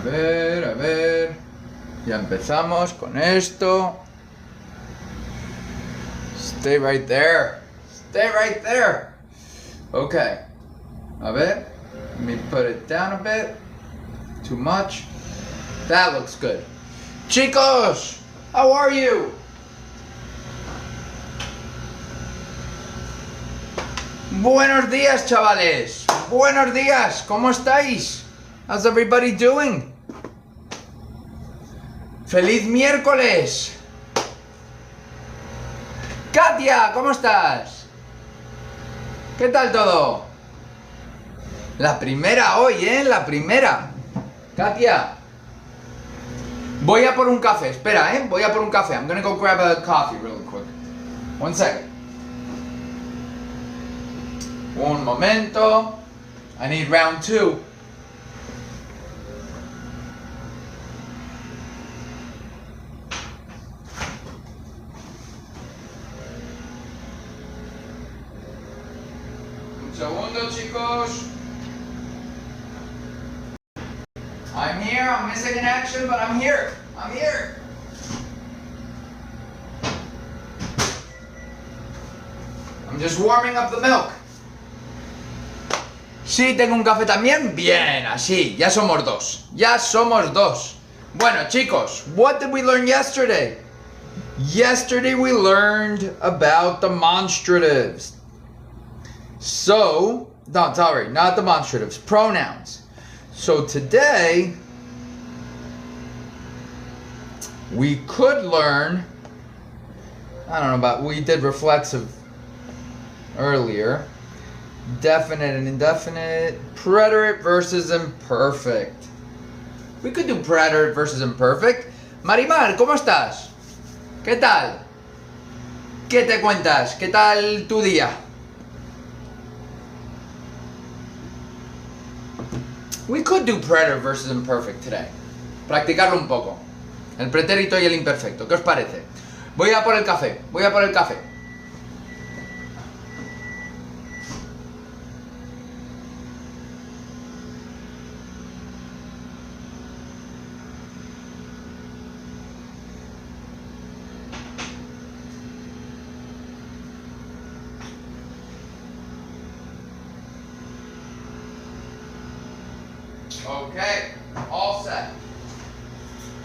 A ver. Ya empezamos con esto. Stay right there. Stay right there. Okay. A ver. Let me put it down a bit. Too much. That looks good. Chicos, how are you? Buenos días, chavales. Buenos días. ¿Cómo estáis? How's everybody doing? ¡Feliz miércoles! Katia, ¿cómo estás? ¿Qué tal todo? La primera hoy, ¿eh? La primera. Katia. Voy a por un café. Espera, ¿eh? Voy a por un café. I'm gonna go grab a coffee really quick. One second. Un momento. I need round 2. Un segundo, chicos. I'm here. I'm missing in action, but I'm here. I'm here. I'm just warming up the milk. Sí, tengo un café también. Bien, así. Ya somos dos. Ya somos dos. Bueno, chicos, what did we learn yesterday? Yesterday we learned about demonstratives. So, no, sorry, not demonstratives, pronouns. So today, we could learn, I don't know about, we did reflexive earlier. Definite and indefinite, preterite versus imperfect. We could do preterite versus imperfect. Marimar, ¿cómo estás? ¿Qué tal? ¿Qué te cuentas? ¿Qué tal tu día? We could do preterite versus imperfect today. Practicarlo un poco. El pretérito y el imperfecto. ¿Qué os parece? Voy a por el café. Voy a por el café. Okay, all set.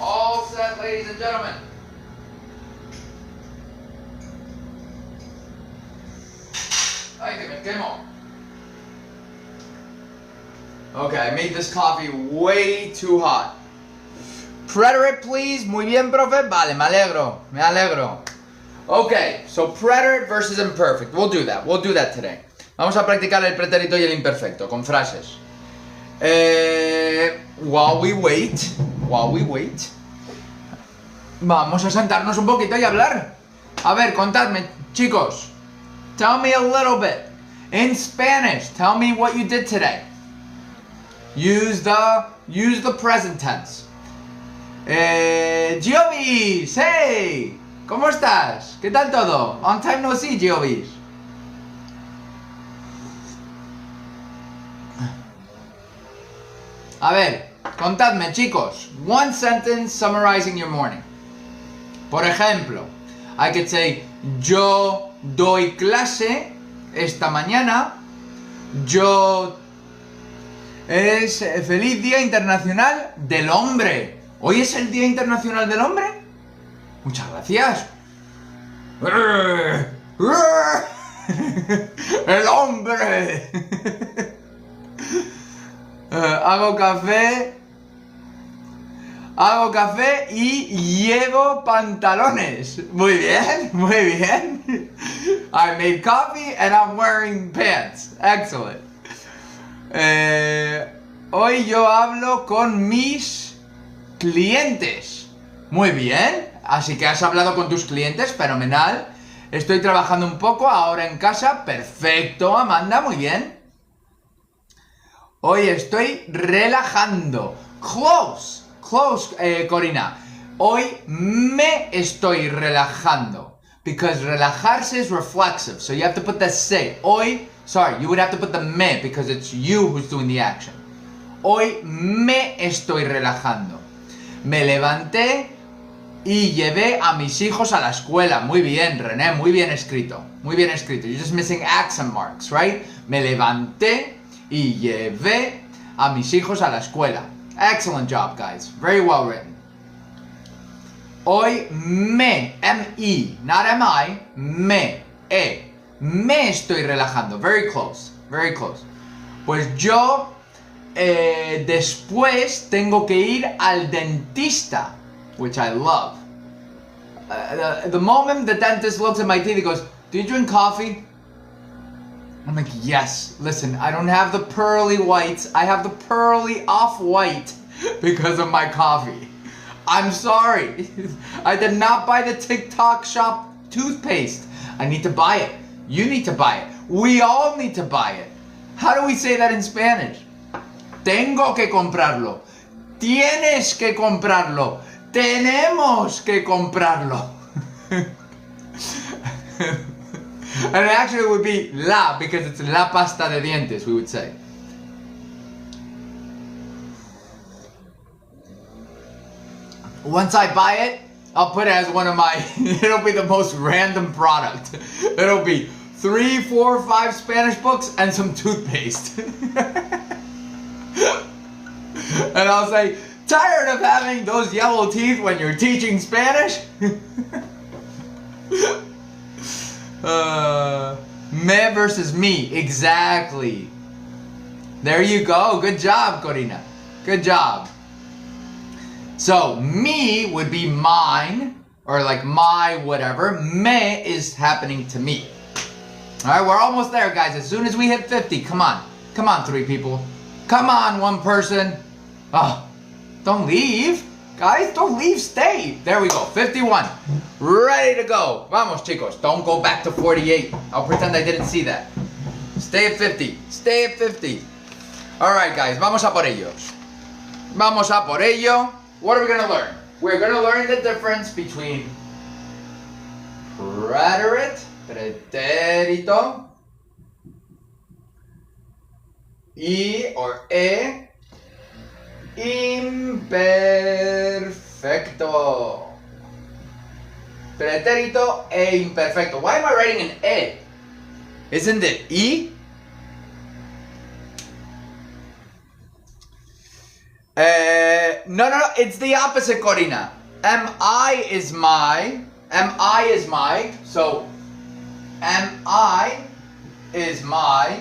All set, ladies and gentlemen. Ay, que me quemo. Okay, I made this coffee way too hot. Preterite, please. Muy bien, profe. Vale, me alegro. Me alegro. Okay, so preterite versus imperfect. We'll do that. We'll do that today. Vamos a practicar el pretérito y el imperfecto con frases. While we wait, vamos a sentarnos un poquito y hablar. A ver, contadme, chicos. Tell me a little bit. In Spanish, tell me what you did today. Use the present tense. Giovis, hey, ¿cómo estás? ¿Qué tal todo? Long time no see, Giovis. A ver, contadme, chicos. One sentence summarizing your morning. Por ejemplo, I could say, yo doy clase esta mañana. Es feliz Día Internacional del Hombre. ¿Hoy es el Día Internacional del Hombre? Muchas gracias. El hombre. Hago café y llevo pantalones. Muy bien, muy bien. I made coffee and I'm wearing pants. Excellent. Hoy yo hablo con mis clientes. Muy bien. Así que has hablado con tus clientes. Fenomenal. Estoy trabajando un poco ahora en casa. Perfecto, Amanda. Muy bien. Hoy estoy relajando. Close, Corina. Hoy me estoy relajando. Because relajarse is reflexive. So you have to put the se. Hoy, sorry, you would have to put the me because it's you who's doing the action. Hoy me estoy relajando. Me levanté y llevé a mis hijos a la escuela. Muy bien, René, muy bien escrito. Muy bien escrito. You're just missing accent marks, right? Me levanté y llevé a mis hijos a la escuela. Excellent job, guys. Very well written. Hoy me, M-E, not M-I, me estoy relajando. Very close, very close. Pues yo después tengo que ir al dentista, which I love. The moment the dentist looks at my teeth, he goes, "Do you drink coffee?" I'm like, yes. Listen, I don't have the pearly whites. I have the pearly off-white because of my coffee. I'm sorry. I did not buy the TikTok shop toothpaste. I need to buy it. You need to buy it. We all need to buy it. How do we say that in Spanish? Tengo que comprarlo. Tienes que comprarlo. Tenemos que comprarlo. And actually it would be la, because it's la pasta de dientes, we would say. Once I buy it, I'll put it as one of my, it'll be the most random product. It'll be 3, 4, 5 Spanish books and some toothpaste. And I'll say, tired of having those yellow teeth when you're teaching Spanish? Me versus me, exactly. There you go. Good job, Corina. Good job. So, me would be mine, or like my whatever. Me is happening to me. Alright, we're almost there, guys. As soon as we hit 50, come on. Come on, 3 people. Come on, 1 person. Oh, don't leave. Guys, don't leave, stay. There we go, 51. Ready to go. Vamos, chicos. Don't go back to 48. I'll pretend I didn't see that. Stay at 50. Stay at 50. Alright, guys, vamos a por ello. Vamos a por ello. What are we going to learn? We're going to learn the difference between pretérito, y or imperfecto. Pretérito e imperfecto. Why am I writing an Isn't it I? No, it's the opposite, Corina. Mi is my, so mi is my,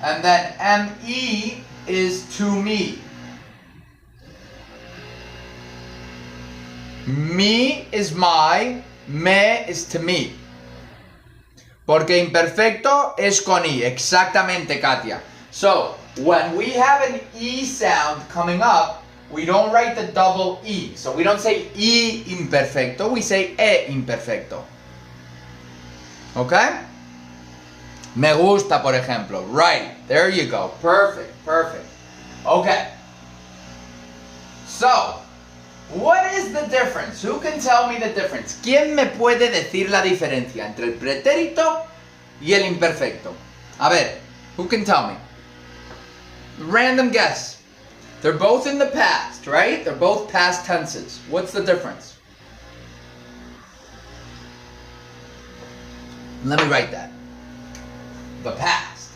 and then me is to me. Me is my, me is to me. Porque imperfecto es con I. Exactamente, Katia. So, when we have an E sound coming up, we don't write the double E. So we don't say I imperfecto, we say E imperfecto. Okay? Me gusta, por ejemplo. Right. There you go. Perfect. Perfect. Okay. So, what is the difference? Who can tell me the difference? ¿Quién me puede decir la diferencia entre el pretérito y el imperfecto? A ver, who can tell me? Random guess. They're both in the past, right? They're both past tenses. What's the difference? Let me write that. The past.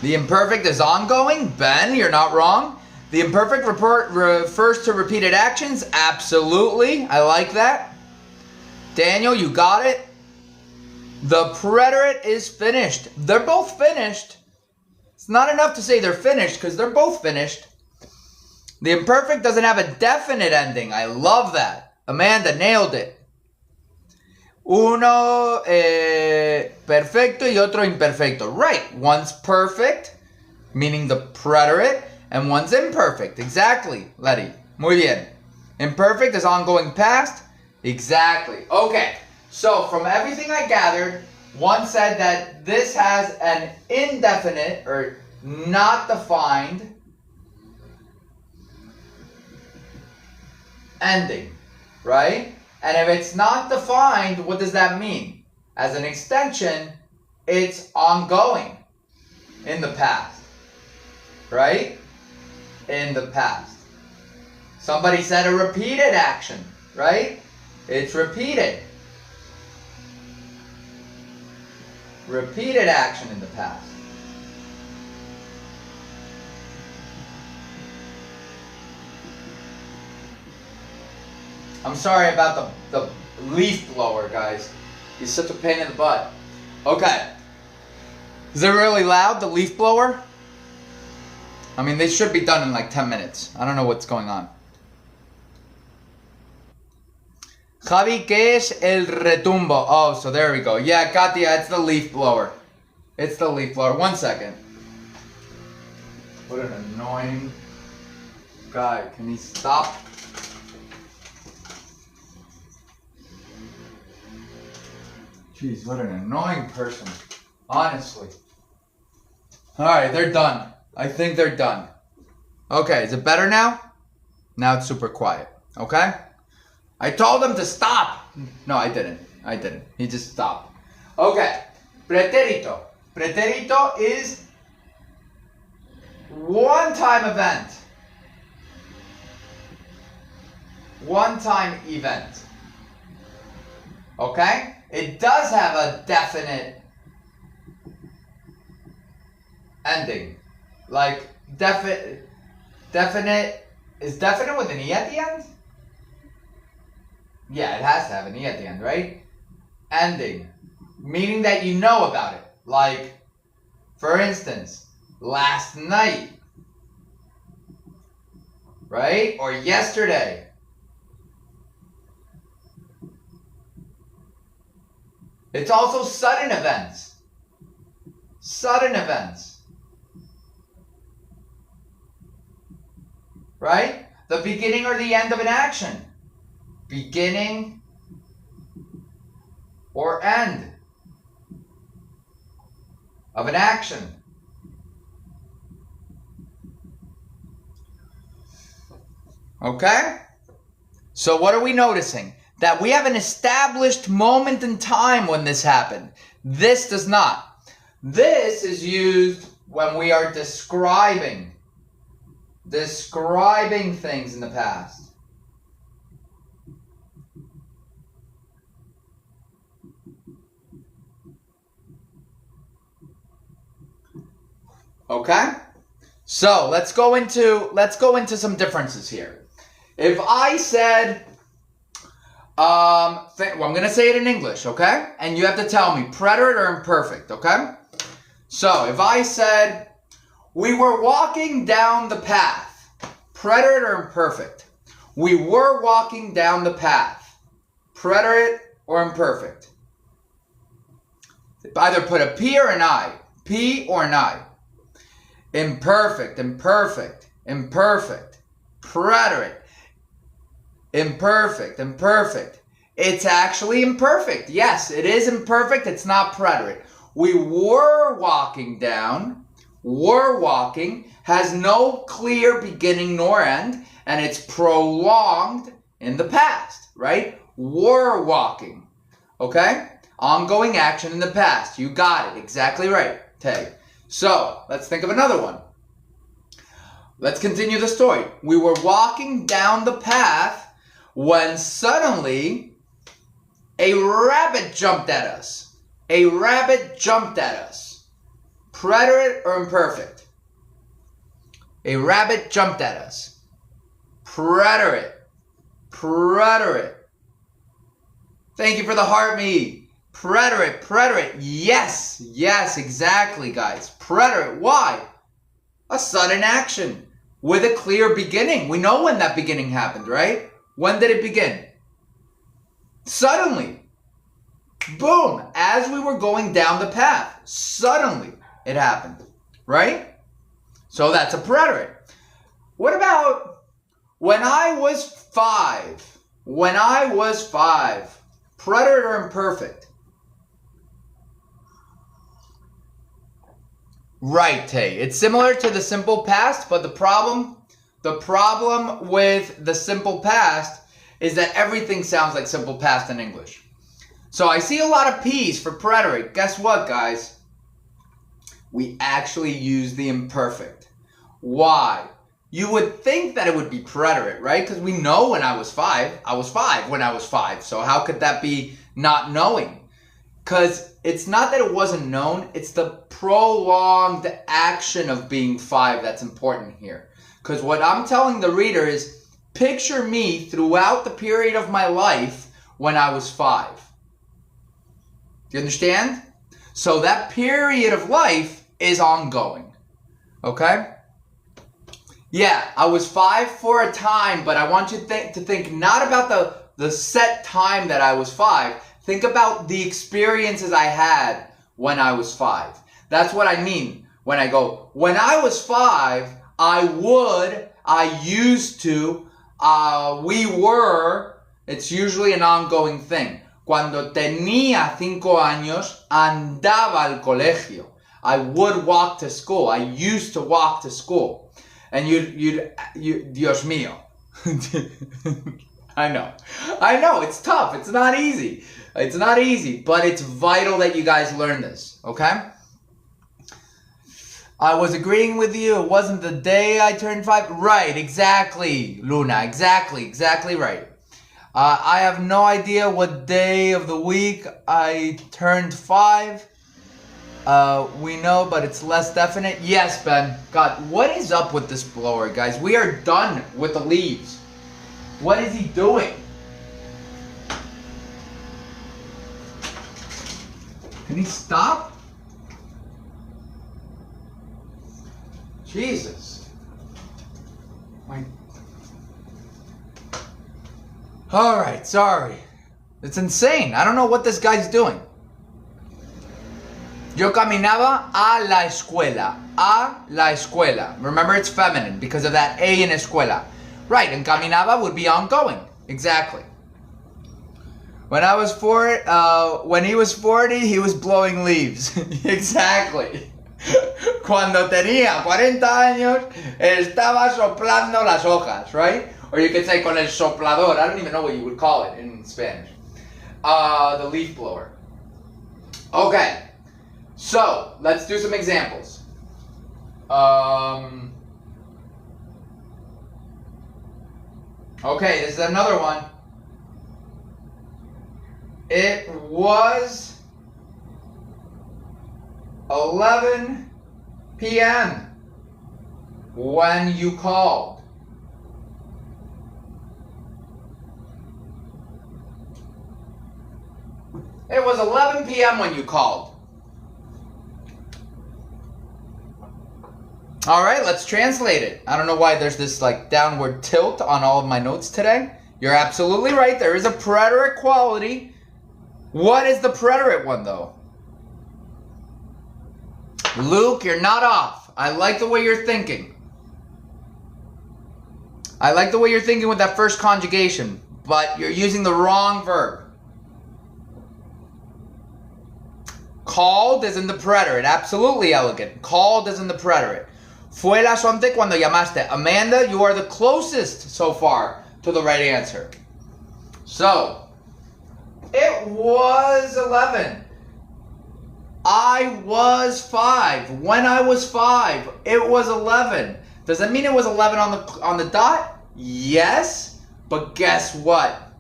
The imperfect is ongoing. Ben, you're not wrong. The imperfect refers to repeated actions. Absolutely. I like that. Daniel, you got it. The preterite is finished. They're both finished. It's not enough to say they're finished because they're both finished. The imperfect doesn't have a definite ending. I love that. Amanda nailed it. Uno perfecto y otro imperfecto. Right. One's perfect, meaning the preterite, and one's imperfect. Exactly, Letty. Muy bien. Imperfect is ongoing past. Exactly. Okay. So from everything I gathered, one said that this has an indefinite or not defined ending, right? And if it's not defined, what does that mean? As an extension, it's ongoing in the past. Right? In the past. Somebody said a repeated action, right? It's repeated. Repeated action in the past. I'm sorry about the leaf blower, guys. He's such a pain in the butt. Okay. Is it really loud, the leaf blower? I mean, they should be done in like 10 minutes. I don't know what's going on. Javi, ¿qué es el retumbo? Oh, so there we go. Yeah, Katia, it's the leaf blower. It's the leaf blower. 1 second. What an annoying guy. Can he stop? Jeez, what an annoying person. Honestly. Alright, they're done. I think they're done. Okay, is it better now? Now it's super quiet. Okay? I told him to stop. No, I didn't. He just stopped. Okay. Pretérito. Pretérito is one-time event. One-time event. Okay? It does have a definite ending. Like, definite, is definite with an E at the end? Yeah, it has to have an E at the end, right? Ending. Meaning that you know about it. Like, for instance, last night. Right? Or yesterday. It's also sudden events. Sudden events. Right? The beginning or the end of an action. Beginning or end of an action. Okay? So what are we noticing? That we have an established moment in time when this happened. This does not. This is used when we are describing things in the past. Okay? So let's go into some differences here. If I said, well, I'm going to say it in English, okay? And you have to tell me preterite or imperfect, okay? So if I said, we were walking down the path. Preterite or imperfect? We were walking down the path. Preterite or imperfect? Either put a P or an I. P or an I. Imperfect, imperfect, imperfect. Preterite. Imperfect, imperfect. It's actually imperfect. Yes, it is imperfect. It's not preterite. We were walking down. Were walking has no clear beginning nor end, and it's prolonged in the past, right? Were walking. Okay? Ongoing action in the past. You got it. Exactly right, Tay. So, let's think of another one. Let's continue the story. We were walking down the path when suddenly a rabbit jumped at us. A rabbit jumped at us. Preterite or imperfect? A rabbit jumped at us. Preterite. Preterite. Thank you for the heart me. Preterite. Preterite. Yes. Yes, exactly, guys. Preterite. Why? A sudden action with a clear beginning. We know when that beginning happened, right? When did it begin? Suddenly. Boom. As we were going down the path. Suddenly it happened. Right? So that's a preterite. What about when I was 5? When I was 5. Preterite or imperfect? Right, Tay. It's similar to the simple past, but the problem with the simple past is that everything sounds like simple past in English. So I see a lot of P's for preterite. Guess what, guys? We actually use the imperfect. Why? You would think that it would be preterite, right? Because we know when I was 5 when I was 5. So how could that be not knowing? Because it's not that it wasn't known, it's the prolonged action of being 5 that's important here. Because what I'm telling the reader is, picture me throughout the period of my life when I was 5. Do you understand? So that period of life is ongoing. Okay? Yeah, I was 5 for a time, but I want you to think not about the set time that I was 5. Think about the experiences I had when I was 5. That's what I mean when I go, when I was 5, I used to, we were, it's usually an ongoing thing. Cuando tenía 5 años, andaba al colegio. I would walk to school. I used to walk to school. And you'd Dios mío. I know, it's tough. It's not easy. It's not easy, but it's vital that you guys learn this, okay? I was agreeing with you. It wasn't the day I turned 5. Right, exactly, Luna. Exactly right. I have no idea what day of the week I turned 5. We know, but it's less definite. Yes, Ben. God, what is up with this blower, guys? We are done with the leaves. What is he doing? Can he stop? Jesus. Alright, sorry. It's insane. I don't know what this guy's doing. Yo caminaba a la escuela. A la escuela. Remember, it's feminine because of that A in escuela. Right, and caminaba would be ongoing. Exactly. When I was when he was 40, he was blowing leaves. Exactly. Cuando tenía 40 años, estaba soplando las hojas, right? Or you could say con el soplador. I don't even know what you would call it in Spanish. The leaf blower. Okay. So, let's do some examples. Okay, this is another one. It was 11 p.m. when you called. It was 11 p.m. when you called. All right, let's translate it. I don't know why there's this like downward tilt on all of my notes today. You're absolutely right. There is a preterite quality. What is the preterite one, though? Luke, you're not off. I like the way you're thinking. I like the way you're thinking with that first conjugation, but you're using the wrong verb. Called is in the preterite. Absolutely elegant. Called is in the preterite. Fue las 11 cuando llamaste. Amanda, you are the closest so far to the right answer. So, it was 11. I was 5. When I was 5, it was 11. Does that mean it was 11 on the dot? Yes, but guess what?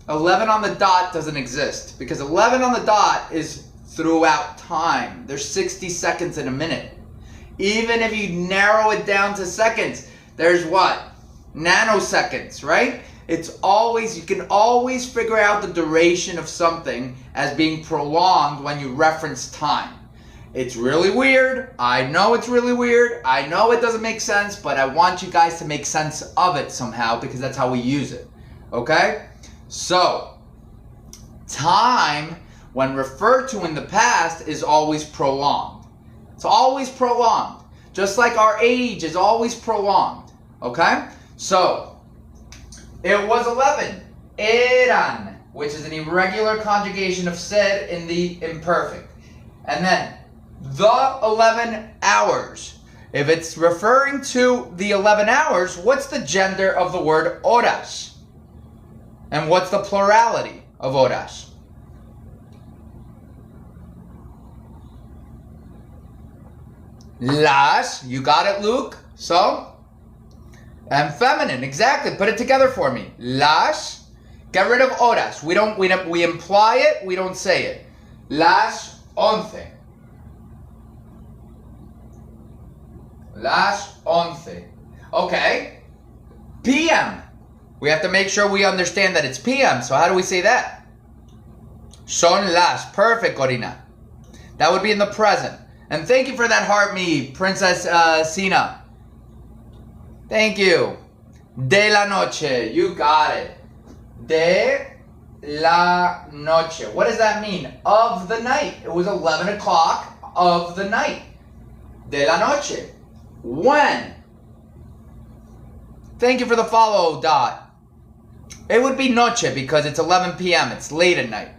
11 on the dot doesn't exist because 11 on the dot is throughout time. There's 60 seconds in a minute. Even if you narrow it down to seconds, there's what? Nanoseconds, right? It's always, you can always figure out the duration of something as being prolonged when you reference time. It's really weird. I know it's really weird. I know it doesn't make sense, but I want you guys to make sense of it somehow because that's how we use it. Okay? So, time, when referred to in the past, is always prolonged. It's always prolonged. Just like our age is always prolonged. Okay? So, it was 11. Eran, which is an irregular conjugation of said in the imperfect. And then, the 11 hours. If it's referring to the 11 hours, what's the gender of the word horas? And what's the plurality of horas? Las, you got it, Luke? So, and feminine, exactly. Put it together for me. Las, get rid of horas. We imply it, we don't say it. Las 11. Las 11. Okay. PM. We have to make sure we understand that it's PM. So how do we say that? Son las. Perfect, Corina. That would be in the present. And thank you for that heart me, Princess Sina. Thank you. De la noche. You got it. De la noche. What does that mean? Of the night. It was 11 o'clock of the night. De la noche. When? Thank you for the follow, Dot. It would be noche because it's 11 p.m. It's late at night.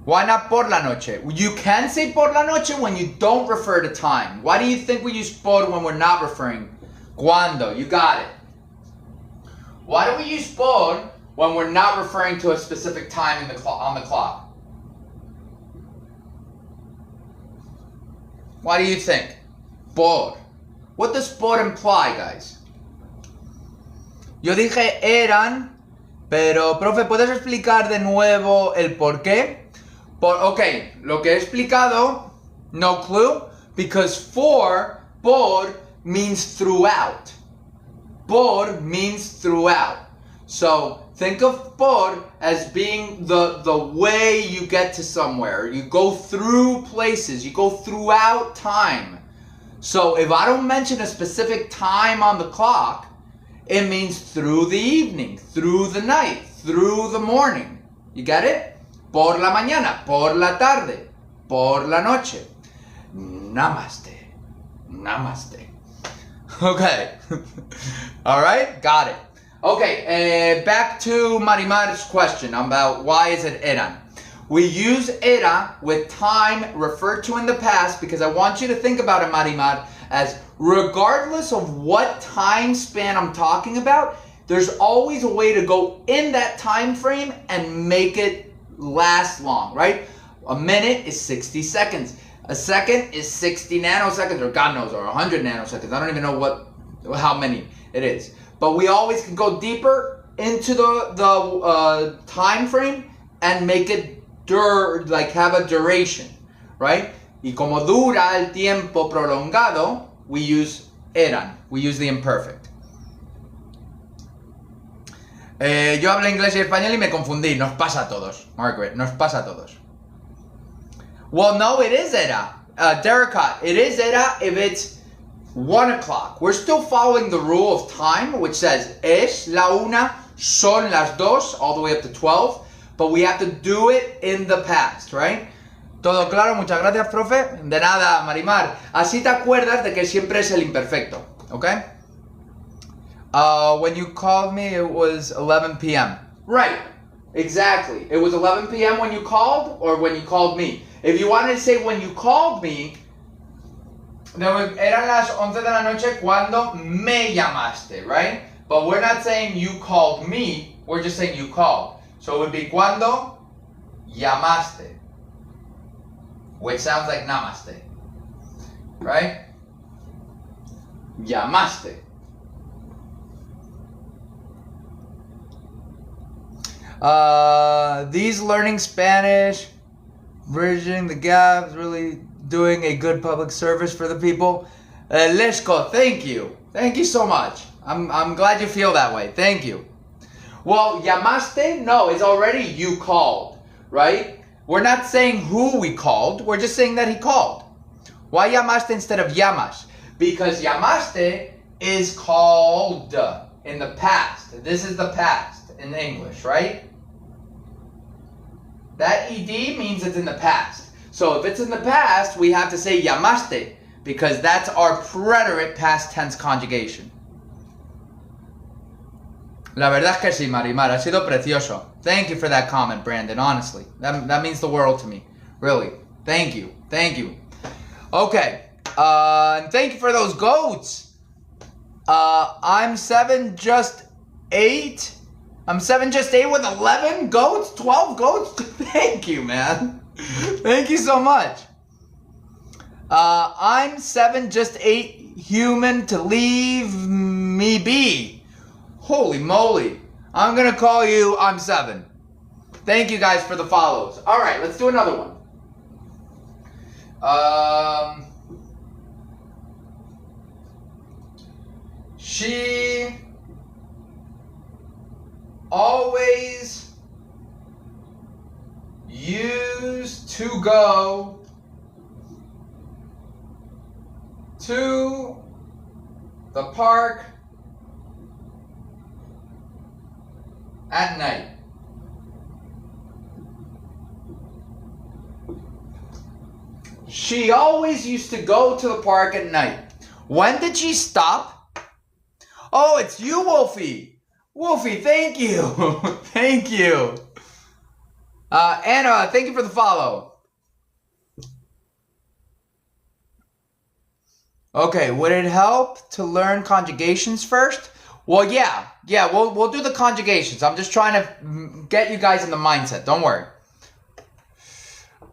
Why not por la noche? You can say por la noche when you don't refer to time. Why do you think we use por when we're not referring? Cuándo. You got it. Why do we use por when we're not referring to a specific time on the clock? Why do you think? Por. What does por imply, guys? Yo dije eran, pero, profe, ¿puedes explicar de nuevo el por qué? Okay, lo que he explicado, no clue, because por means throughout. Por means throughout. So think of por as being the way you get to somewhere. You go through places, you go throughout time. So if I don't mention a specific time on the clock, it means through the evening, through the night, through the morning. You get it? Por la mañana, por la tarde, por la noche. Namaste. Namaste. Okay. All right, got it. Okay, back to Marimar's question about why is it eran. We use era with time referred to in the past because I want you to think about it, Marimar, as regardless of what time span I'm talking about, there's always a way to go in that time frame and make it last long, right? A minute is 60 seconds. A second is 60 nanoseconds, or God knows, or 100 nanoseconds. I don't even know how many it is. But we always can go deeper into the time frame and make it have a duration, right? Y como dura el tiempo prolongado, we use eran. We use the imperfect. Yo hablé inglés y español y me confundí. Nos pasa a todos, Margaret. Nos pasa a todos. Well, no, it is era. Dericat, it is era if it's 1 o'clock. We're still following the rule of time, which says es la una, son las dos, all the way up to 12. But we have to do it in the past, right? Todo claro, muchas gracias, profe. De nada, Marimar. Así te acuerdas de que siempre es el imperfecto, okay? When you called me, it was 11 p.m. Right, exactly. It was 11 p.m. when you called, or when you called me. If you wanted to say when you called me, then eran las 11 de la noche cuando me llamaste, right? But we're not saying you called me, we're just saying you called. So it would be cuando llamaste, which sounds like namaste, right? Llamaste. These learning Spanish, bridging the gaps, really doing a good public service for the people. Leshko, thank you. Thank you so much. I'm glad you feel that way. Thank you. Well, llamaste, no, it's already you called, right? We're not saying who we called. We're just saying that he called. Why llamaste instead of llamas? Because llamaste is called in the past. This is the past in English, right? That ed means it's in the past. So if it's in the past, we have to say llamaste because that's our preterite past tense conjugation. La verdad es que sí, Marimar. Ha sido precioso. Thank you for that comment, Brandon, honestly. That means the world to me. Really. Thank you. Thank you. Okay. And thank you for those goats. I'm 7, just 8. I'm 7 just 8 with 11 goats? 12 goats? Thank you, man. Thank you so much. I'm 7 just 8 human to leave me be. Holy moly. I'm gonna call you I'm 7. Thank you guys for the follows. Alright, let's do another one. She always used to go to the park at night. She always used to go to the park at night. When did she stop? Oh, it's you, Wolfie. Wolfie, thank you. Thank you. Anna, thank you for the follow. Okay, would it help to learn conjugations first? Well, yeah, we'll do the conjugations. I'm just trying to get you guys in the mindset. Don't worry.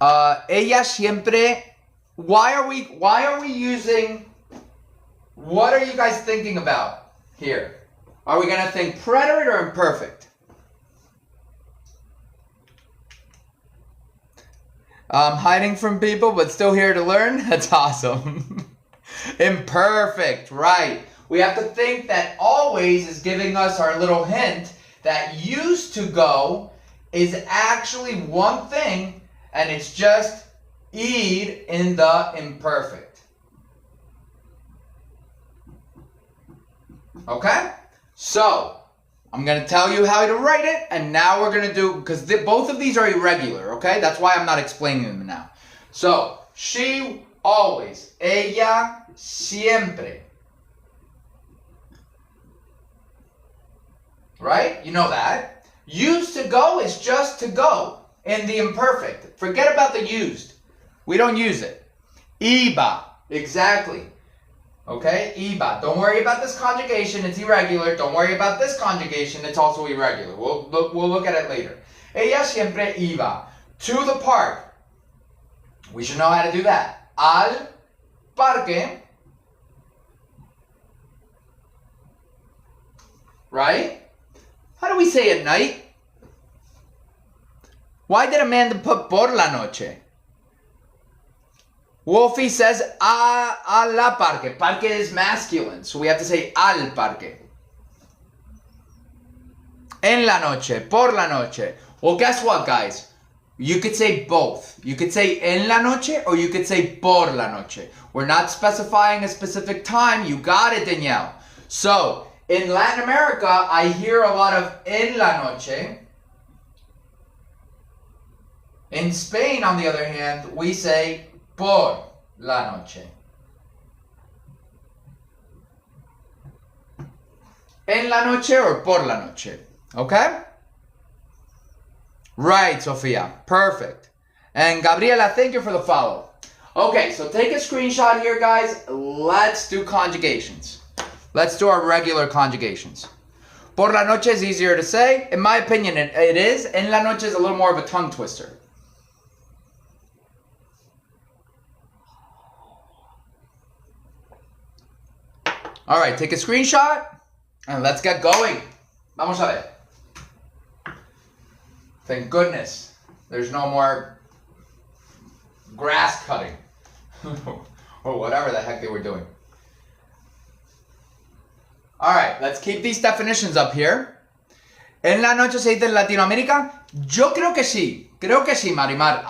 Ella siempre. Why are we using? What are you guys thinking about here? Are we gonna think preterite or imperfect? Hiding from people, but still here to learn. That's awesome. Imperfect, right? We have to think that always is giving us our little hint that used to go is actually one thing, and it's just id in the imperfect. Okay? So, I'm going to tell you how to write it, and now we're going to do, because both of these are irregular, okay? That's why I'm not explaining them now. So, she always, ella siempre. Right? You know that. Used to go is just to go in the imperfect. Forget about the used. We don't use it. Iba. Exactly. Okay? Iba. Don't worry about this conjugation. It's irregular. Don't worry about this conjugation. It's also irregular. We'll look at it later. Ella siempre iba. To the park. We should know how to do that. Al parque. Right? How do we say at night? Why did Amanda put por la noche? Wolfie says a la parque. Parque is masculine, so we have to say al parque. En la noche, por la noche. Well, guess what, guys? You could say both. You could say en la noche or you could say por la noche. We're not specifying a specific time. You got it, Danielle. So, in Latin America, I hear a lot of en la noche. In Spain, on the other hand, we say por la noche. En la noche or por la noche. Okay? Right, Sofia. Perfect. And Gabriela, thank you for the follow. Okay, so take a screenshot here, guys. Let's do conjugations. Let's do our regular conjugations. Por la noche is easier to say. In my opinion, it is. En la noche is a little more of a tongue twister. All right, take a screenshot and let's get going. Vamos a ver. Thank goodness there's no more grass cutting or whatever the heck they were doing. All right, let's keep these definitions up here. ¿En la noche se dice en Latinoamérica? Yo creo que sí. Creo que sí, Marimar.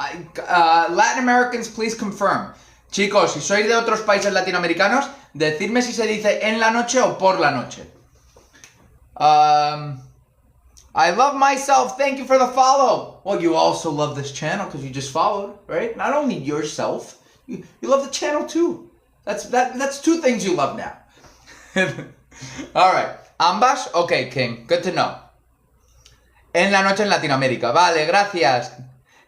Latin Americans, please confirm. Chicos, si sois de otros países latinoamericanos, decidme si se dice en la noche o por la noche. I love myself. Thank you for the follow. Well, you also love this channel because you just followed, right? Not only yourself, you love the channel too. That's two things you love now. All right. Ambas? Okay, King. Good to know. En la noche en Latinoamérica. Vale, gracias.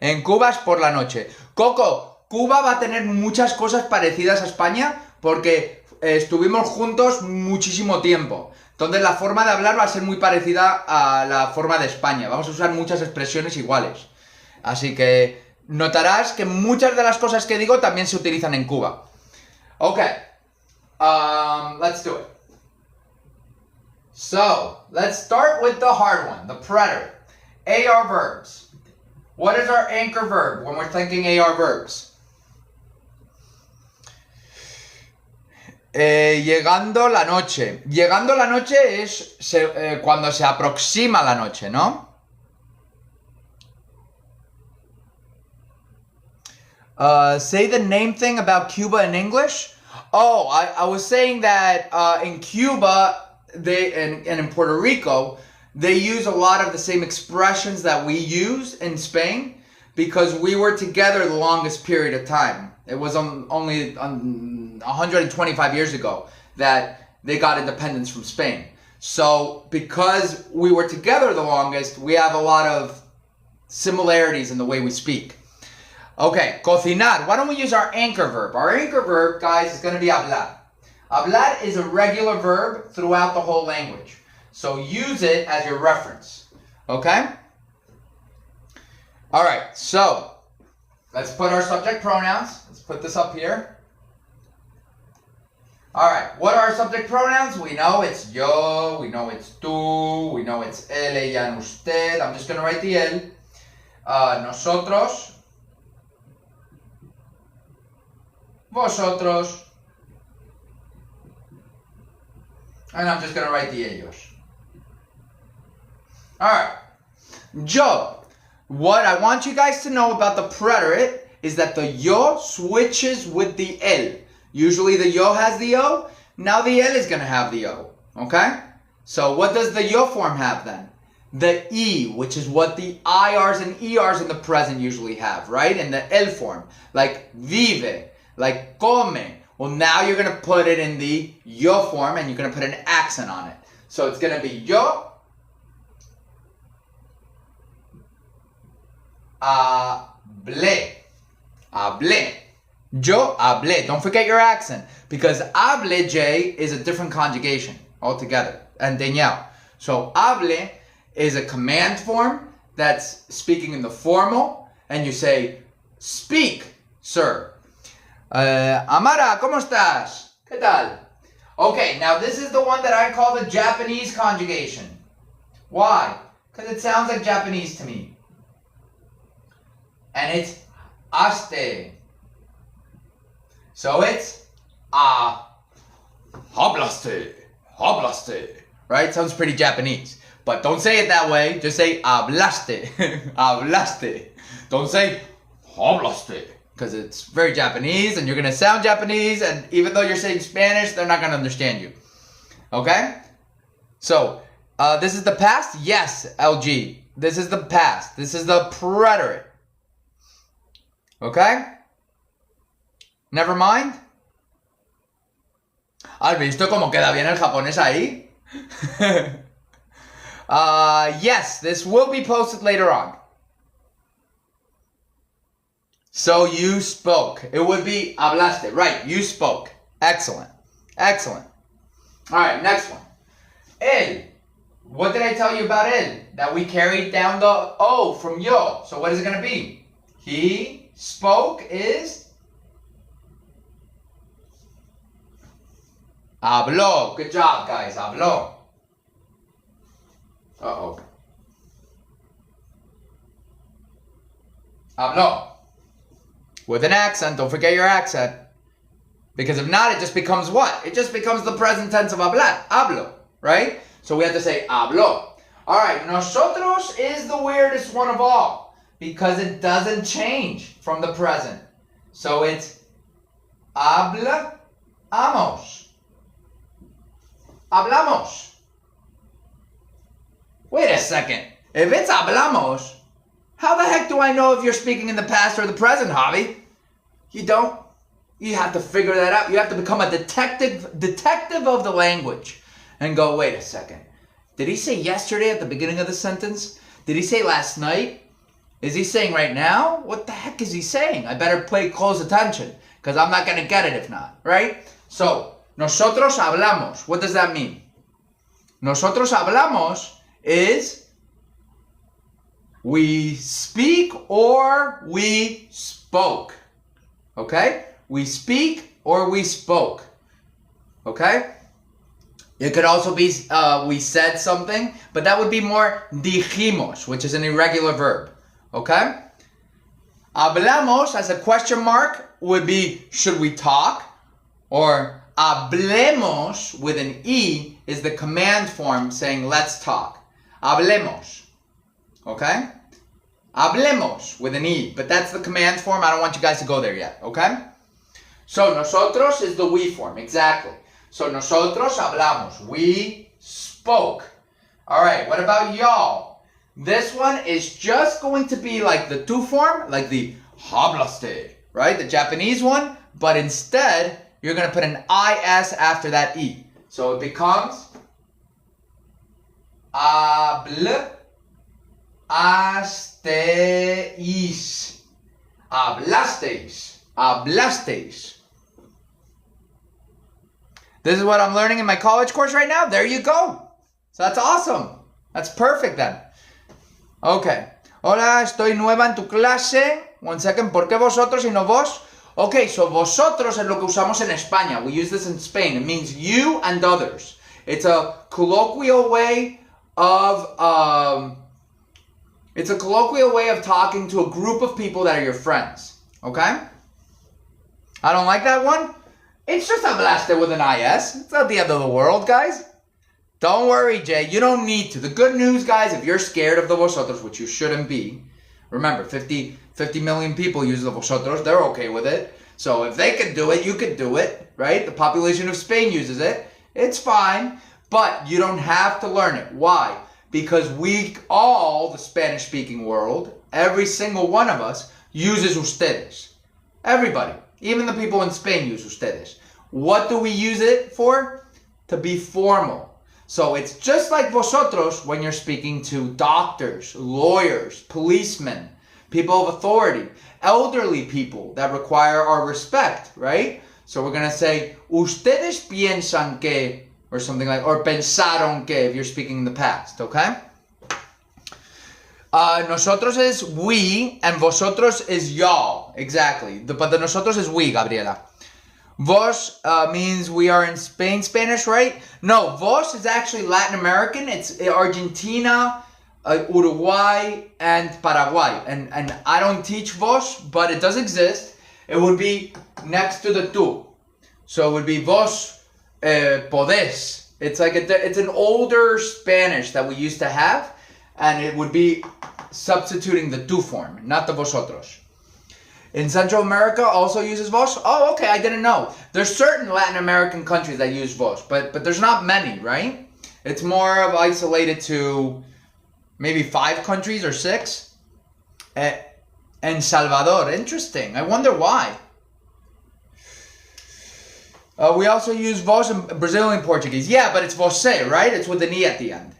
En Cuba es por la noche. Coco, Cuba va a tener muchas cosas parecidas a España porque estuvimos juntos muchísimo tiempo. Entonces la forma de hablar va a ser muy parecida a la forma de España. Vamos a usar muchas expresiones iguales. Así que notarás que muchas de las cosas que digo también se utilizan en Cuba. Okay, let's do it. So, let's start with the hard one, the preterite. AR verbs. What is our anchor verb when we're thinking AR verbs? Llegando la noche. Llegando la noche es cuando se aproxima la noche, ¿no? Say the name thing about Cuba in English. Oh, I was saying that in Cuba and in Puerto Rico, they use a lot of the same expressions that we use in Spain because we were together the longest period of time. It was only 125 years ago that they got independence from Spain. So because we were together the longest, we have a lot of similarities in the way we speak. Okay, cocinar. Why don't we use our anchor verb? Our anchor verb, guys, is going to be hablar. Hablar is a regular verb throughout the whole language. So use it as your reference. Okay? All right, so let's put our subject pronouns. Let's put this up here. All right, what are our subject pronouns? We know it's yo, we know it's tú, we know it's él, ella, and usted. I'm just going to write the él. Nosotros, vosotros, and I'm just going to write the ellos. Alright, yo. What I want you guys to know about the preterite is that the yo switches with the él. Usually the yo has the o, now the él is going to have the o. Okay? So what does the yo form have then? The e, which is what the IRs and ERs in the present usually have, right? In the él form. Like vive, like come. Well, now you're going to put it in the yo form and you're going to put an accent on it. So it's going to be yo. Hablé. Hablé. Yo hablé. Don't forget your accent. Because hablé, J, is a different conjugation altogether. And Danielle. So hablé is a command form that's speaking in the formal. And you say, speak, sir. Amara, ¿cómo estás? ¿Qué tal? Okay, now this is the one that I call the Japanese conjugation. Why? Because it sounds like Japanese to me. And it's hablaste. So it's hablaste, hablaste. Right? Sounds pretty Japanese. But don't say it that way. Just say hablaste, hablaste. Don't say hablaste. Because it's very Japanese and you're going to sound Japanese. And even though you're saying Spanish, they're not going to understand you. Okay? So, this is the past? Yes, LG. This is the past. This is the preterite. Okay? Never mind. ¿Has visto cómo queda bien el japonés ahí? Yes, this will be posted later on. So you spoke. It would be hablaste. Right, you spoke. Excellent. Excellent. All right, next one. Él. What did I tell you about él? That we carried down the O from yo. So what is it going to be? He spoke is habló. Good job, guys. Habló. Uh-oh. Habló. With an accent. Don't forget your accent. Because if not, it just becomes what? It just becomes the present tense of hablar. Hablo. Right? So we have to say habló. Alright, nosotros is the weirdest one of all. Because it doesn't change from the present. So it's hablamos. Hablamos. Wait a second. If it's hablamos, how the heck do I know if you're speaking in the past or the present, Javi? You don't. You have to figure that out. You have to become a detective of the language. And go, wait a second. Did he say yesterday at the beginning of the sentence? Did he say last night? Is he saying right now? What the heck is he saying? I better pay close attention. Because I'm not going to get it if not. Right? So, nosotros hablamos. What does that mean? Nosotros hablamos is we speak or we spoke. Okay? We speak or we spoke. Okay? It could also be we said something, but that would be more dijimos, which is an irregular verb. Okay? Hablamos as a question mark would be should we talk? Or hablemos with an E is the command form saying let's talk. Hablemos. Okay? Hablemos with an E, but that's the command form. I don't want you guys to go there yet. Okay? So nosotros is the we form, exactly. So nosotros hablamos. We spoke. All right, what about y'all? This one is just going to be like the tu form, like the hablaste, right? The Japanese one, but instead you're going to put an IS after that E. So it becomes hablasteis. Hablasteis. Hablasteis. This is what I'm learning in my college course right now. There you go. So that's awesome. That's perfect then. Okay. Hola, estoy nueva en tu clase. One second. ¿Por qué vosotros y no vos? Okay, so vosotros es lo que usamos en España. We use this in Spain. It means you and others. It's a colloquial way of talking to a group of people that are your friends. Okay? I don't like that one. It's just hablaste with an IS. It's not the end of the world, guys. Don't worry, Jay. You don't need to. The good news, guys, if you're scared of the vosotros, which you shouldn't be, remember, 50 million people use the vosotros. They're okay with it. So if they can do it, you can do it, right? The population of Spain uses it. It's fine. But you don't have to learn it. Why? Because we all, the Spanish-speaking world, every single one of us, uses ustedes. Everybody. Even the people in Spain use ustedes. What do we use it for? To be formal. So it's just like vosotros when you're speaking to doctors, lawyers, policemen, people of authority, elderly people that require our respect, right? So we're going to say, ustedes piensan que, or something like, or pensaron que, if you're speaking in the past, okay? Nosotros is we, and vosotros is y'all, exactly. But the nosotros is we, Gabriela. Vos means we are in Spain, Spanish, right? No, vos is actually Latin American. It's Argentina, Uruguay, and Paraguay. And I don't teach vos, but it does exist. It would be next to the tu. So it would be vos podés. It's like it's an older Spanish that we used to have, and it would be substituting the tu form, not the vosotros. In Central America also uses vos? Oh, okay, I didn't know. There's certain Latin American countries that use vos, but there's not many, right? It's more of isolated to maybe 5 countries or 6. And Salvador, interesting. I wonder why. We also use vos in Brazilian Portuguese. Yeah, but it's você, right? It's with an E at the end.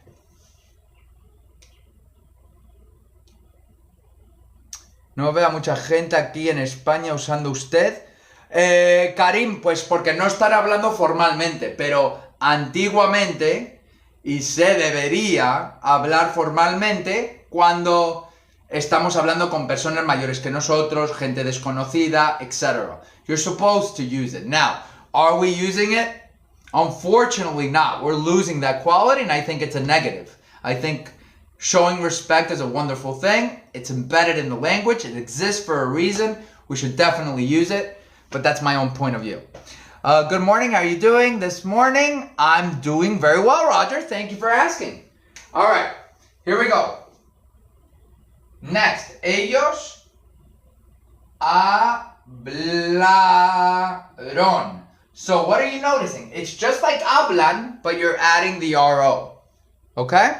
No veo a mucha gente aquí en España usando usted. Karim, pues porque no están hablando formalmente, pero antiguamente, y se debería hablar formalmente cuando estamos hablando con personas mayores que nosotros, gente desconocida, etc. You're supposed to use it. Now, are we using it? Unfortunately not. We're losing that quality, and I think it's a negative. I think showing respect is a wonderful thing. It's embedded in the language. It exists for a reason. We should definitely use it. But that's my own point of view. Good morning. How are you doing this morning? I'm doing very well, Roger. Thank you for asking. All right. Here we go. Next. Ellos hablaron. So what are you noticing? It's just like hablan, but you're adding the RO. Okay?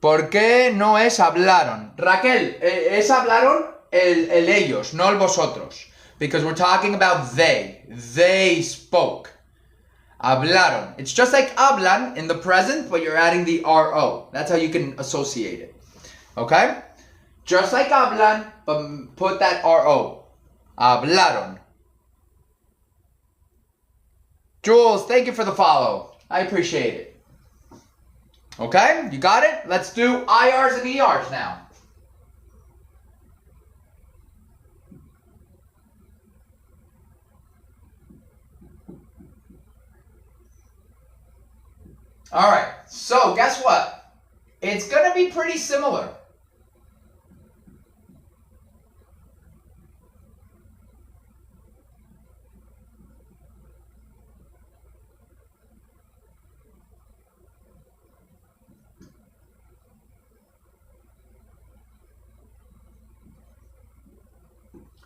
¿Por qué no es hablaron? Raquel, es hablaron el ellos, no el vosotros. Because we're talking about they. They spoke. Hablaron. It's just like hablan in the present, but you're adding the RO. That's how you can associate it. Okay? Just like hablan, but put that RO. Hablaron. Jules, thank you for the follow. I appreciate it. Okay, you got it? Let's do IRs and ERs now. All right, so guess what? It's going to be pretty similar.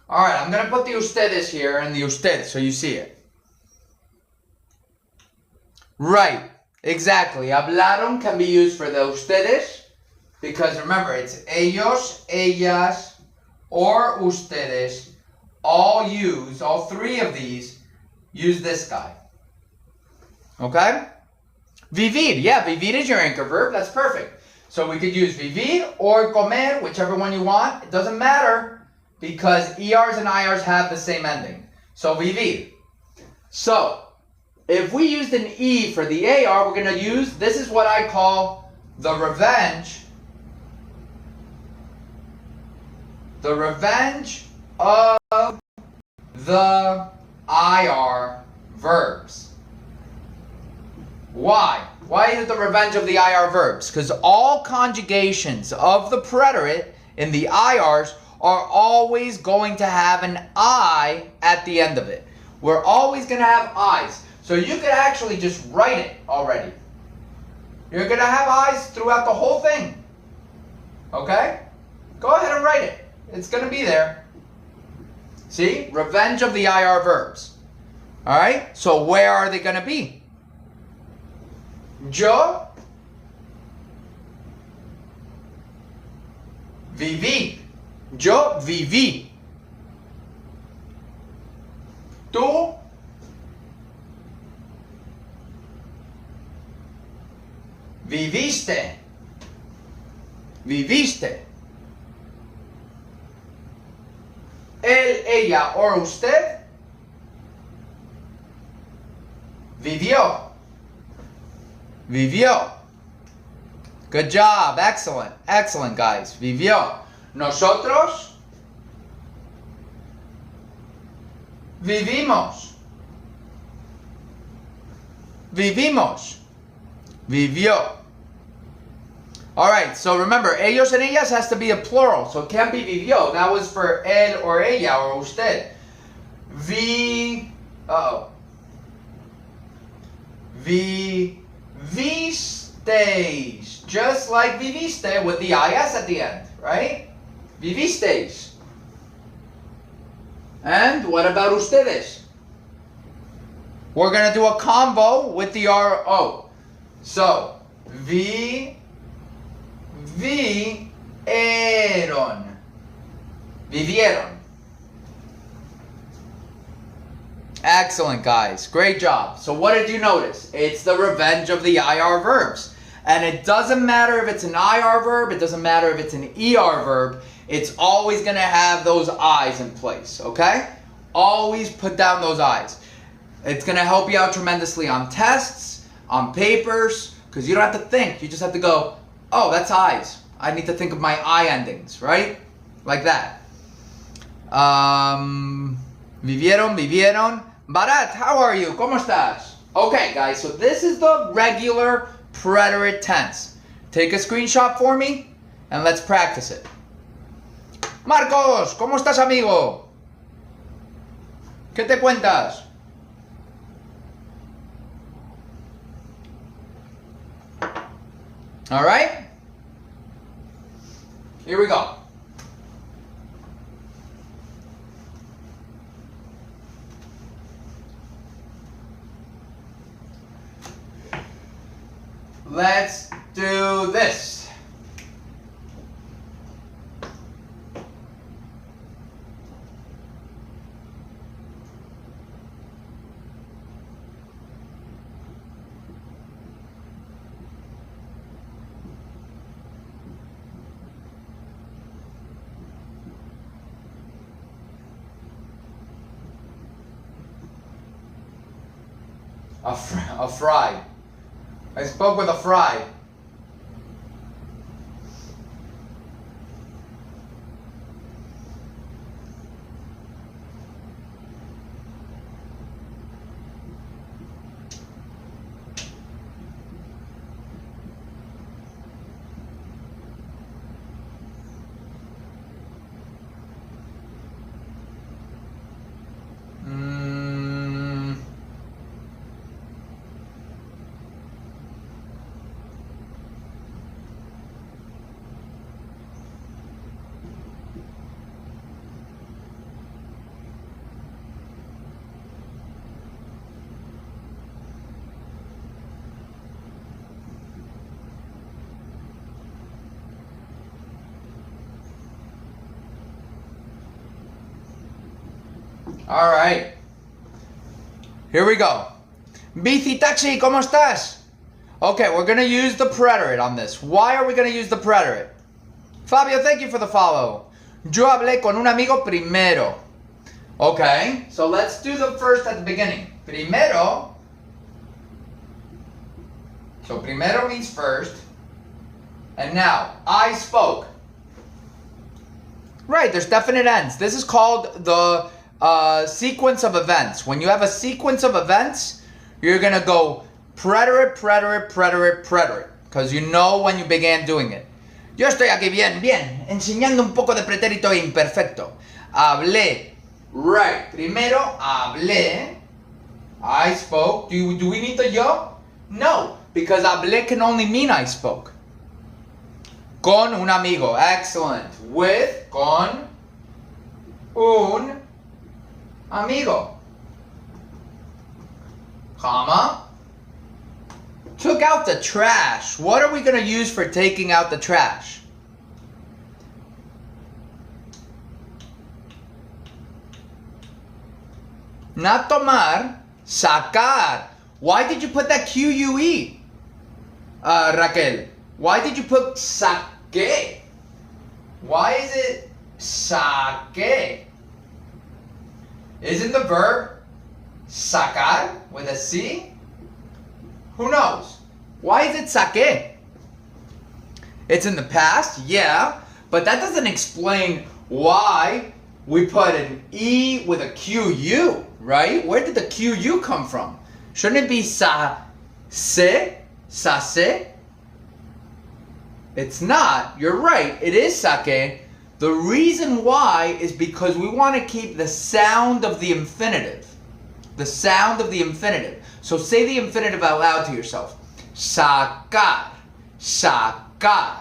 All right, I'm going to put the ustedes here and the usted so you see it. Right, exactly. Hablaron can be used for the ustedes because remember, it's ellos, ellas, or ustedes. All three of these use this guy. Okay? Vivir, yeah, vivir is your anchor verb. That's perfect. So we could use vivir or comer, whichever one you want. It doesn't matter because ERs and IRs have the same ending. So vivir. So if we used an E for the AR, we're going to use, this is what I call the revenge. The revenge of the IR verbs. Why? Why is it the revenge of the IR verbs? Because all conjugations of the preterite in the IRs are always going to have an I at the end of it. We're always going to have I's. So you could actually just write it already. You're going to have I's throughout the whole thing. Okay? Go ahead and write it. It's going to be there. See? Revenge of the IR verbs. Alright? So where are they going to be? Yo viví. Yo viví. Tú viviste. Viviste. Él, ella o usted vivió. Vivió. Good job. Excellent. Excellent, guys. Vivió. Nosotros vivimos. Vivimos. Vivió. All right, so remember, ellos and ellas has to be a plural, so it can't be vivió. That was for él or ella or usted. Vivisteis. Just like viviste with the is at the end, right? Vivisteis. And what about ustedes? We're going to do a combo with the RO. So, vivieron. Vivieron. Excellent, guys. Great job. So what did you notice? It's the revenge of the IR verbs. And it doesn't matter if it's an IR verb. It doesn't matter if it's an ER verb. It's always going to have those I's in place, okay? Always put down those I's. It's going to help you out tremendously on tests, on papers, because you don't have to think. You just have to go, oh, that's I's. I need to think of my I endings, right? Like that. Vivieron, vivieron. Barat, how are you? ¿Cómo estás? Okay, guys, so this is the regular preterite tense. Take a screenshot for me, and let's practice it. Marcos, ¿cómo estás, amigo? ¿Qué te cuentas? All right? Here we go. Let's do this. A fry. I spoke with a fry. All right. Here we go. Bici taxi, ¿cómo estás? Okay, we're going to use the preterite on this. Why are we going to use the preterite? Fabio, thank you for the follow. Yo hablé con un amigo primero. Okay, so let's do the first at the beginning. Primero. So primero means first. And now, I spoke. Right, there's definite ends. This is called the sequence of events. When you have a sequence of events, you're going to go preterite, preterite, preterite, preterite. Because you know when you began doing it. Yo estoy aquí bien, enseñando un poco de pretérito imperfecto. Hablé. Right. Primero, hablé. I spoke. Do we need the yo? No. Because hablé can only mean I spoke. Con un amigo. Excellent. With, con un amigo. Comma. Took out the trash. What are we going to use for taking out the trash? Not tomar, sacar. Why did you put that Q-U-E, Raquel? Why did you put saque? Why is it saque? Isn't the verb sacar with a C? Who knows? Why is it saque? It's in the past, yeah, but that doesn't explain why we put an E with a Q-U, right? Where did the Q-U come from? Shouldn't it be sa-se? Sa-se? It's not. You're right. It is sake. The reason why is because we want to keep the sound of the infinitive. The sound of the infinitive. So say the infinitive out loud to yourself. Sacar. Sacar.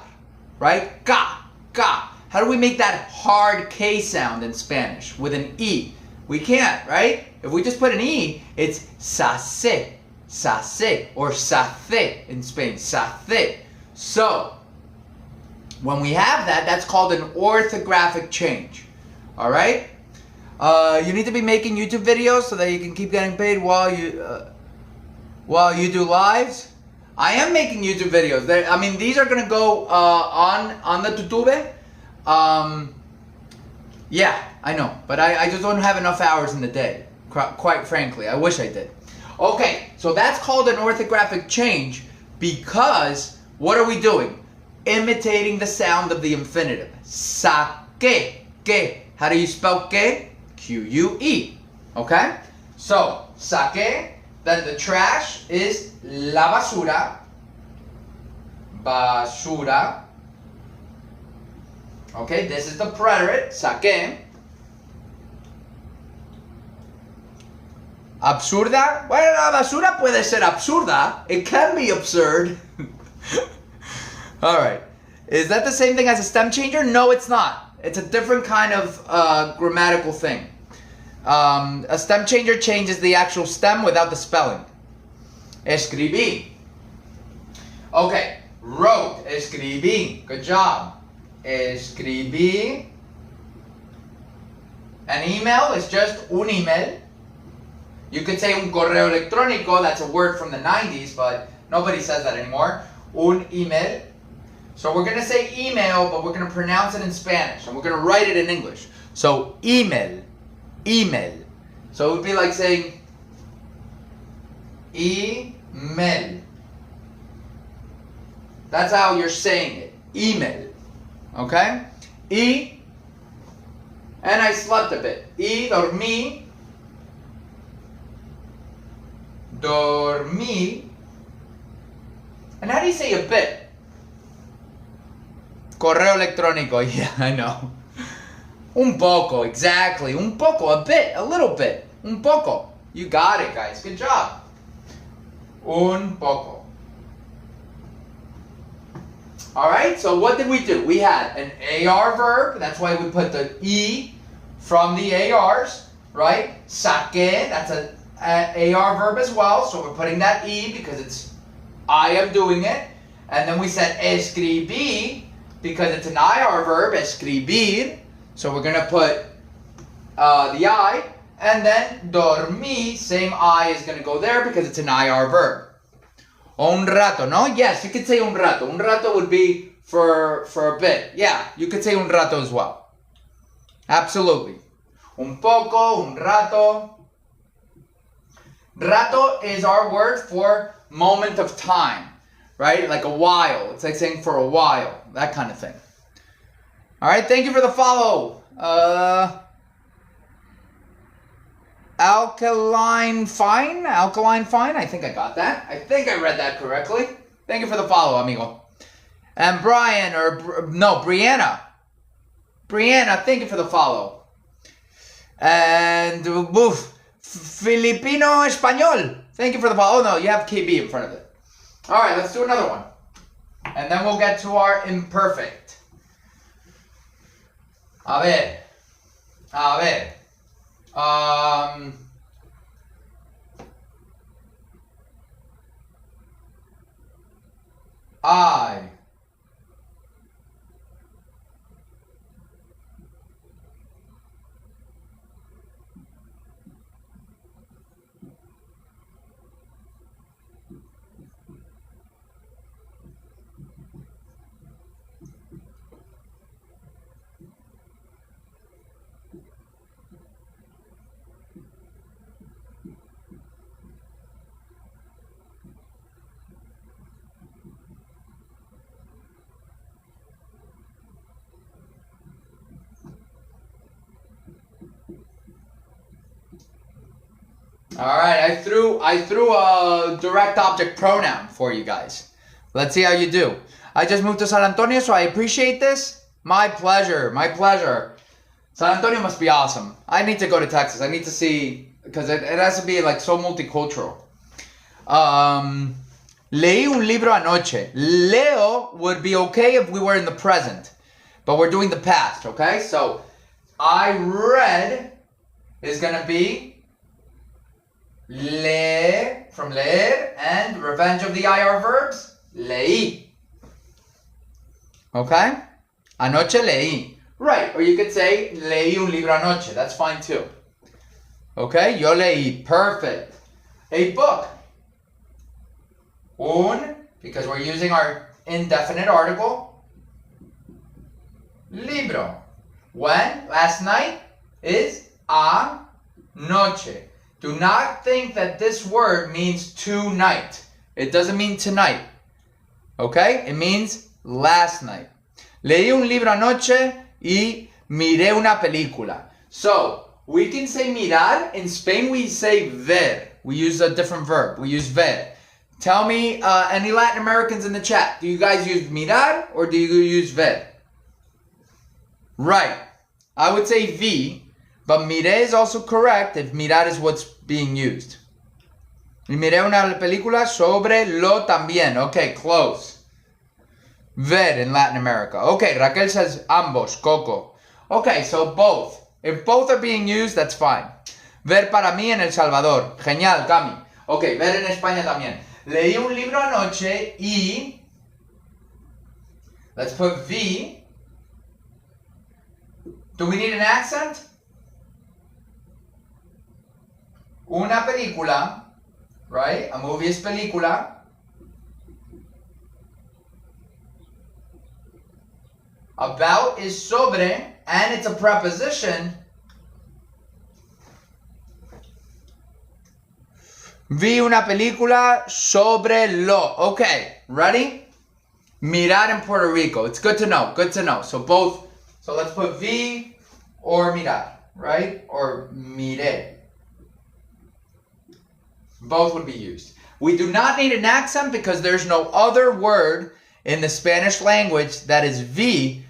Right? Ka. Ka. How do we make that hard K sound in Spanish with an E? We can't, right? If we just put an E, it's sase. Sase. Or sace in Spain. Sace. So, when we have that, that's called an orthographic change. Alright? You need to be making YouTube videos so that you can keep getting paid while you do lives. I am making YouTube videos. I mean, these are going to go on the YouTube. Yeah, I know. But I just don't have enough hours in the day. Quite frankly. I wish I did. Okay, so that's called an orthographic change because what are we doing? Imitating the sound of the infinitive. Saque. Que. How do you spell que? Q-U-E. Okay? So, saque. Then the trash is la basura. Basura. Okay, this is the preterite. Saque. Absurda. Bueno, la basura puede ser absurda. It can be absurd. Alright. Is that the same thing as a stem changer? No, it's not. It's a different kind of grammatical thing. A stem changer changes the actual stem without the spelling. Escribí. Okay. Wrote. Escribí. Good job. Escribí. An email is just un email. You could say un correo electrónico. That's a word from the 90s, but nobody says that anymore. Un email. So we're going to say email, but we're going to pronounce it in Spanish. And we're going to write it in English. So email. Email. So it would be like saying Email. That's how you're saying it. Email. Okay? And I slept a bit. Dormí. Dormí. And how do you say a bit? Correo electrónico. Yeah, I know. Un poco, exactly. Un poco, a bit, a little bit. Un poco. You got it, guys. Good job. Un poco. Alright, so what did we do? We had an AR verb. That's why we put the E from the ARs, right? Saqué, that's an AR verb as well. So we're putting that E because it's I am doing it. And then we said escribí because it's an IR verb, escribir. So we're going to put the I. And then dormí, same I is going to go there because it's an IR verb. Un rato, no? Yes, you could say un rato. Un rato would be for a bit. Yeah, you could say un rato as well. Absolutely. Un poco, un rato. Rato is our word for moment of time, right? Like a while. It's like saying for a while, that kind of thing. All right, thank you for the follow. Alkaline fine, I think I got that. I think I read that correctly. Thank you for the follow, amigo. And Brian, Brianna. Brianna, thank you for the follow. And Filipino Español, thank you for the follow. Oh no, you have KB in front of it. All right, let's do another one. And then we'll get to our imperfect. A ver. I. All right, I threw a direct object pronoun for you guys. Let's see how you do. I just moved to San Antonio, so I appreciate this. My pleasure, my pleasure. San Antonio must be awesome. I need to go to Texas. I need to see, because it has to be like so multicultural. Leí un libro anoche. Leo would be okay if we were in the present, but we're doing the past, okay? So I read is going to be leer, from leer, and revenge of the IR verbs, leí. Okay? Anoche leí. Right, or you could say, leí un libro anoche. That's fine too. Okay? Yo leí. Perfect. A book. Un, because we're using our indefinite article. Libro. When? Last night is anoche. Do not think that this word means tonight. It doesn't mean tonight. Okay? It means last night. Leí un libro anoche y miré una película. So, we can say mirar. In Spain, we say ver. We use a different verb. We use ver. Tell me, any Latin Americans in the chat, do you guys use mirar or do you use ver? Right. I would say vi. But miré is also correct if mirar is what's being used. Y miré una película sobre lo también. Okay, close. Ver in Latin America. Okay, Raquel says ambos, Coco. Okay, so both. If both are being used, that's fine. Ver para mí en El Salvador. Genial, Cami. Okay, ver en España también. Leí un libro anoche y... Let's put vi. Do we need an accent? Una película, right? A movie is película. About is sobre, and it's a preposition. Vi una película sobre lo. Okay, ready? Mirar in Puerto Rico. It's good to know. Good to know. So both. So let's put vi or mirar, right? Or mire. Both would be used. We do not need an accent because there's no other word in the Spanish language that is vi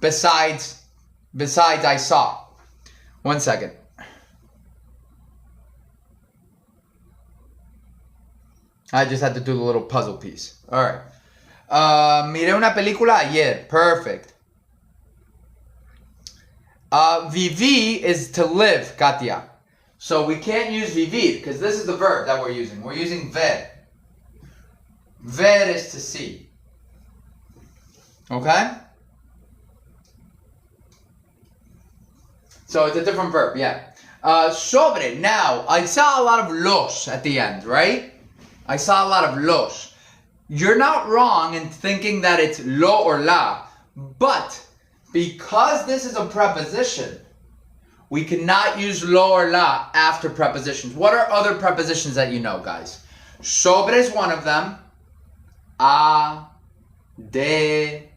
besides I saw. 1 second. I just had to do the little puzzle piece. All right. Miré una película ayer. Perfect. Viví is to live, Katia. So we can't use vivir because this is the verb that we're using. We're using ver. Ver is to see. Okay? So it's a different verb, yeah. Sobre. Now, I saw a lot of los at the end, right? I saw a lot of los. You're not wrong in thinking that it's lo or la, but because this is a preposition, we cannot use lo or la after prepositions. What are other prepositions that you know, guys? Sobre is one of them. A, de,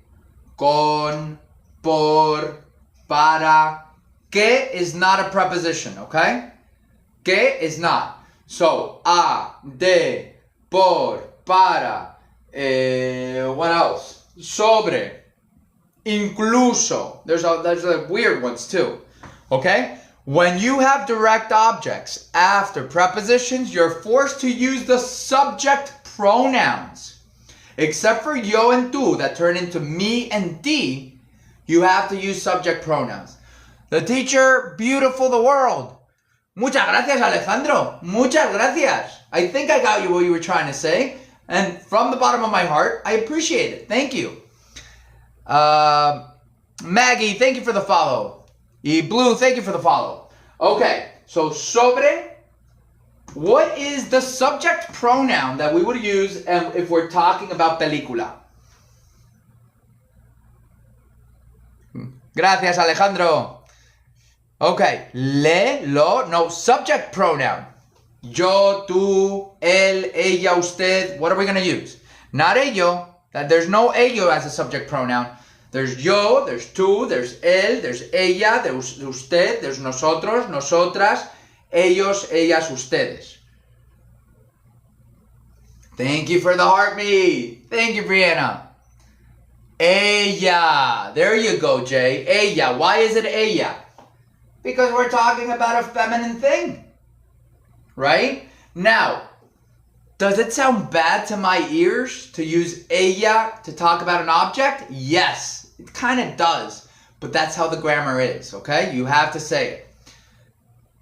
con, por, para. Que is not a preposition, okay? Que is not. So, a, de, por, para. What else? Sobre. Incluso. There's weird ones too. Okay? When you have direct objects after prepositions, you're forced to use the subject pronouns. Except for yo and tú that turn into me and ti, you have to use subject pronouns. The teacher, beautiful the world. Muchas gracias, Alejandro. Muchas gracias. I think I got you what you were trying to say. And from the bottom of my heart, I appreciate it. Thank you. Maggie, thank you for the follow. Y Blue, thank you for the follow. Okay, so sobre. What is the subject pronoun that we would use if we're talking about película? Gracias, Alejandro. Okay, le, lo, no, subject pronoun. Yo, tú, él, ella, usted. What are we going to use? Not ello. There's no ello as a subject pronoun. There's yo, there's tú, there's él, there's ella, there's usted, there's nosotros, nosotras, ellos, ellas, ustedes. Thank you for the heart me. Thank you, Brianna. Ella. There you go, Jay. Ella. Why is it ella? Because we're talking about a feminine thing. Right? Now, does it sound bad to my ears to use ella to talk about an object? Yes, it kind of does. But that's how the grammar is, okay? You have to say it.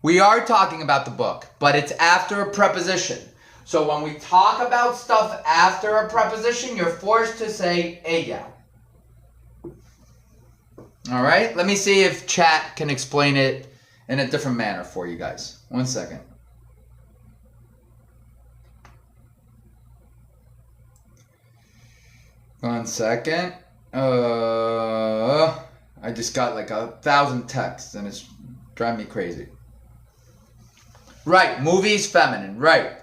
We are talking about the book, but it's after a preposition. So when we talk about stuff after a preposition, you're forced to say ella. All right? Let me see if chat can explain it in a different manner for you guys. 1 second. One second. I just got like 1,000 texts and it's driving me crazy. Right, movies feminine, right.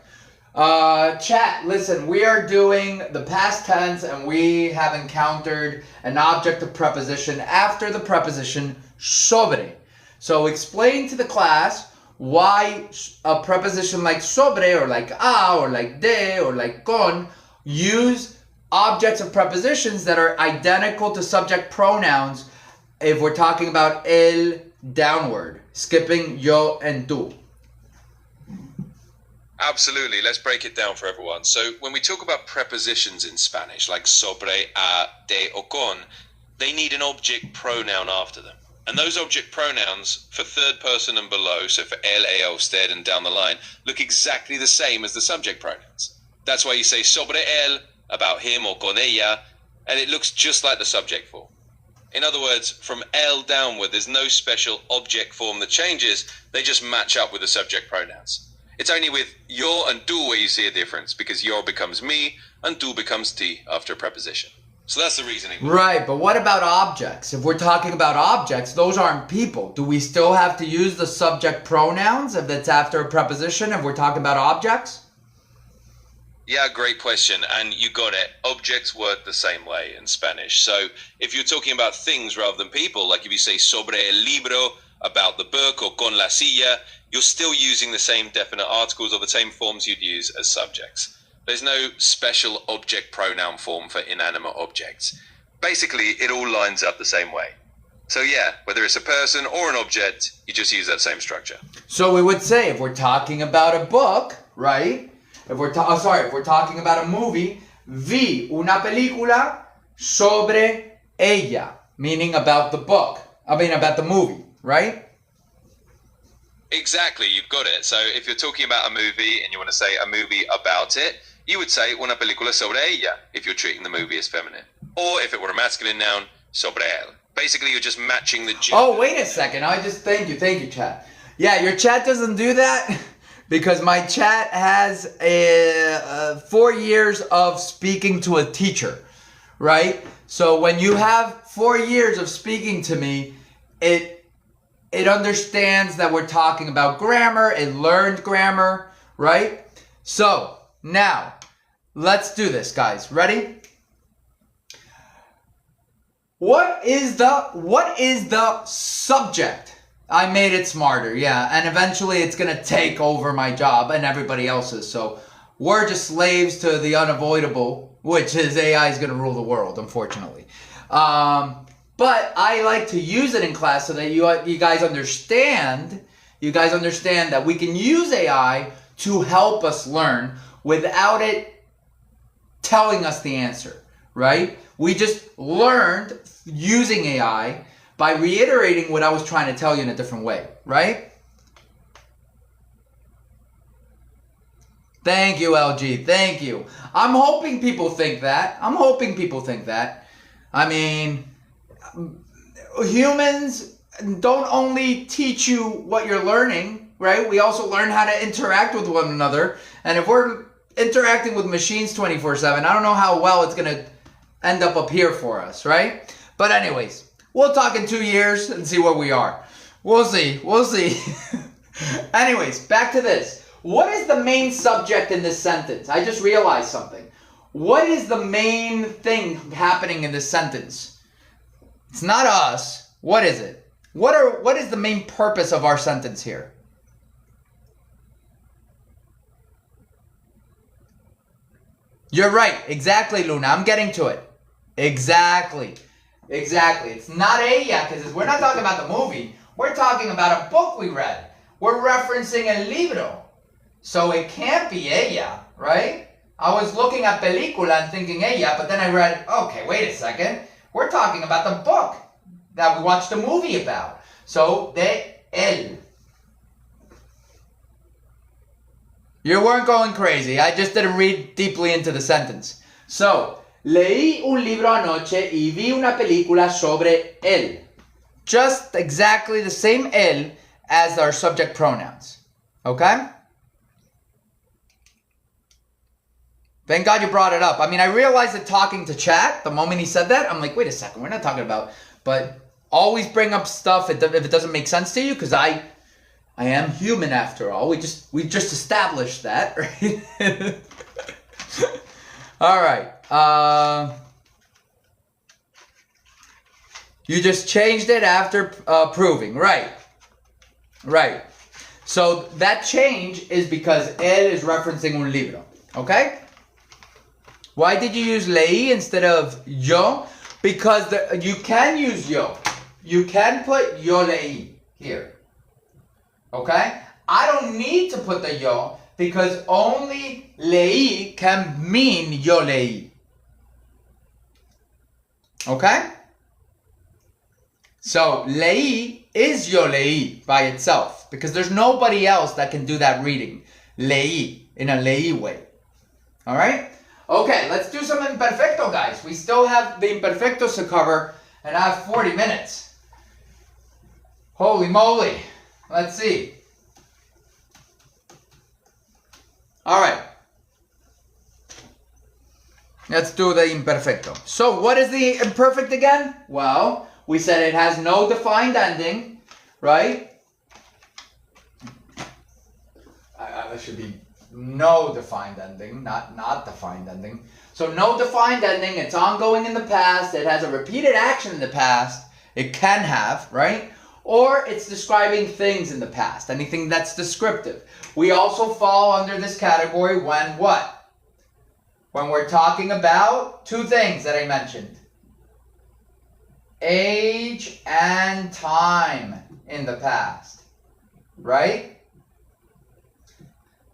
Chat, listen, we are doing the past tense and we have encountered an object of preposition after the preposition sobre. So explain to the class why a preposition like sobre or like a or like de or like con use objects of prepositions that are identical to subject pronouns if we're talking about el downward, skipping yo and tú. Absolutely. Let's break it down for everyone. So when we talk about prepositions in Spanish, like sobre, a, de, o con, they need an object pronoun after them. And those object pronouns for third person and below, so for él, ella, usted, and down the line, look exactly the same as the subject pronouns. That's why you say sobre él, about him, or con ella, and it looks just like the subject form. In other words, from él downward, there's no special object form that changes. They just match up with the subject pronouns. It's only with yo and tú where you see a difference, because yo becomes me and tú becomes ti after a preposition. So that's the reasoning. Right, but what about objects? If we're talking about objects, those aren't people. Do we still have to use the subject pronouns if it's after a preposition if we're talking about objects? Yeah, great question. And you got it. Objects work the same way in Spanish. So if you're talking about things rather than people, like if you say sobre el libro, about the book, or con la silla, you're still using the same definite articles or the same forms you'd use as subjects. There's no special object pronoun form for inanimate objects. Basically, it all lines up the same way. So yeah, whether it's a person or an object, you just use that same structure. So we would say if we're talking about a book, right? If we're talking about a movie, vi una película sobre ella, meaning about the book. About the movie, right? Exactly, you've got it. So if you're talking about a movie and you want to say a movie about it, you would say una película sobre ella if you're treating the movie as feminine. Or if it were a masculine noun, sobre él. Basically, you're just matching the gender. Oh, wait a second. Thank you, chat. Yeah, your chat doesn't do that because my chat has 4 years of speaking to a teacher, right? So when you have 4 years of speaking to me, it understands that we're talking about grammar. It learned grammar, right? So now let's do this, guys. Ready? What is the subject? I made it smarter, yeah, and eventually it's gonna take over my job and everybody else's. So we're just slaves to the unavoidable, which is AI is gonna rule the world, unfortunately. But I like to use it in class so that you guys understand. You guys understand that we can use AI to help us learn without it telling us the answer, right? We just learned using AI by reiterating what I was trying to tell you in a different way, right? Thank you, LG. Thank you. I'm hoping people think that. I mean, humans don't only teach you what you're learning, right? We also learn how to interact with one another. And if we're interacting with machines 24/7, I don't know how well it's going to end up here for us, right? But anyways, we'll talk in 2 years and see where we are. We'll see. Anyways, back to this. What is the main subject in this sentence? I just realized something. What is the main thing happening in this sentence? It's not us. What is it? What is the main purpose of our sentence here? You're right. Exactly, Luna. I'm getting to it. Exactly. It's not ella, because we're not talking about the movie. We're talking about a book we read. We're referencing el libro. So it can't be ella, right? I was looking at película and thinking ella, but then I read, okay, wait a second. We're talking about the book that we watched a movie about. So, de él. You weren't going crazy. I just didn't read deeply into the sentence. So, leí un libro anoche y vi una película sobre él. Just exactly the same él as our subject pronouns. Okay? Thank God you brought it up. I mean, I realized that talking to chat, the moment he said that, I'm like, wait a second, we're not talking about... But always bring up stuff if it doesn't make sense to you, because I am human after all. We just established that, right? All right. You just changed it after proving. Right. So that change is because él is referencing un libro. Okay? Why did you use leí instead of yo? Because you can use yo. You can put yo leí here. Okay? I don't need to put the yo because only leí can mean yo leí. Okay? So leí is yo leí by itself because there's nobody else that can do that reading. Leí in a leí way. All right? Okay, let's do some imperfecto, guys. We still have the imperfectos to cover, and I have 40 minutes. Holy moly. Let's see. All right. Let's do the imperfecto. So, what is the imperfect again? Well, we said it has no defined ending, right? That should be no defined ending, not defined ending. So no defined ending, it's ongoing in the past, it has a repeated action in the past, it can have, right? Or it's describing things in the past, anything that's descriptive. We also fall under this category when what? When we're talking about two things that I mentioned. Age and time in the past, right?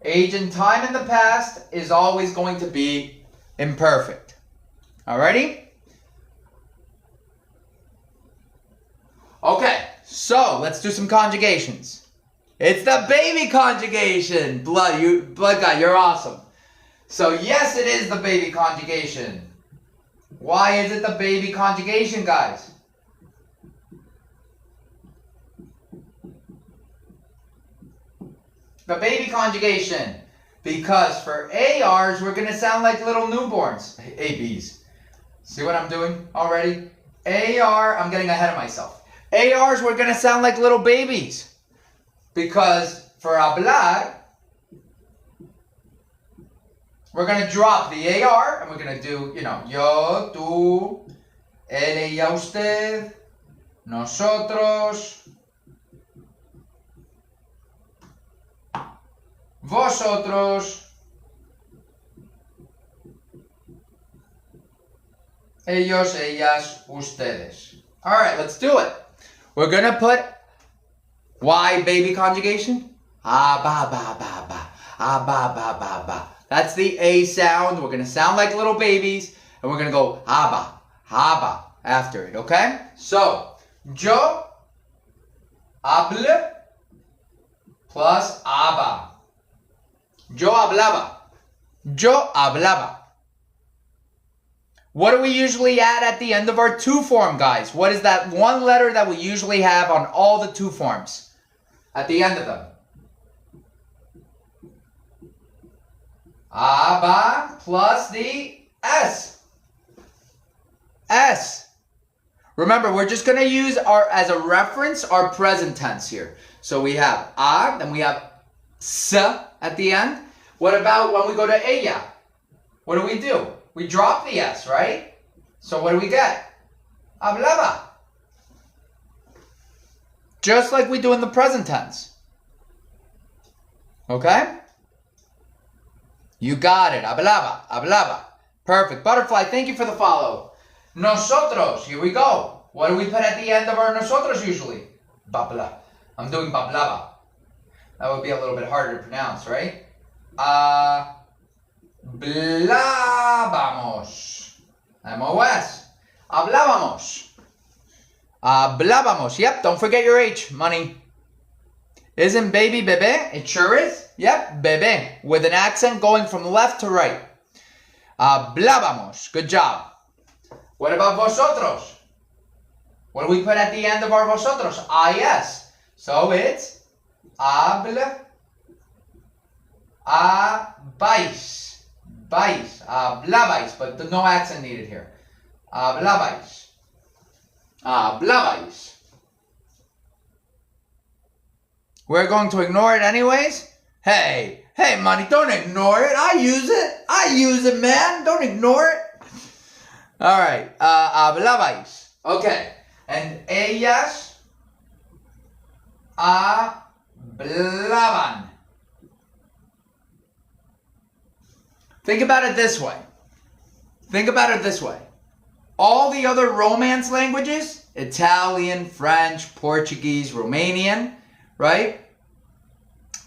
Age and time in the past is always going to be imperfect. Alrighty? Okay, so let's do some conjugations. It's the baby conjugation. Blood guy, you're awesome. So yes, it is the baby conjugation. Why is it the baby conjugation, guys? The baby conjugation. Because for ARs, we're going to sound like little newborns. ABs. See what I'm doing already? AR, I'm getting ahead of myself. ARs, we're going to sound like little babies. Because for hablar, we're going to drop the AR and we're going to do, yo, tú, él, ella, usted, nosotros, vosotros, ellos, ellas, ustedes. All right, let's do it. We're going to put, why baby conjugation? Ah, ba, ba, ba, ba. Ah, ba, ba, ba, ba. That's the A sound. We're going to sound like little babies. And we're going to go haba, haba after it, okay? So, yo hable plus haba. Yo hablaba. Yo hablaba. What do we usually add at the end of our to form, guys? What is that one letter that we usually have on all the to forms? At the end of them. Aba plus the S. S. Remember, we're just going to use as a reference our present tense here. So we have a, then we have s at the end. What about when we go to ella? What do? We drop the S, right? So what do we get? Hablaba. Just like we do in the present tense. Okay? You got it. Hablaba. Hablaba. Perfect. Butterfly, thank you for the follow. Nosotros. Here we go. What do we put at the end of our nosotros usually? Babla. I'm doing bablaba. That would be a little bit harder to pronounce, right? Hablábamos. MOS. Hablábamos. Hablábamos. Yep, don't forget your H, money. Isn't baby bebé? It sure is. Yep, bebé. With an accent going from left to right. Hablábamos. Good job. What about vosotros? What do we put at the end of our vosotros? IS. So it's habla. Habláis. Vais. Hablabais. But no accent needed here. Hablabais. Hablabais. We're going to ignore it anyways? Hey, money, don't ignore it. I use it, man. Don't ignore it. All right. Hablabais. Okay. And ellas hablaban. Think about it this way. All the other Romance languages, Italian, French, Portuguese, Romanian, right?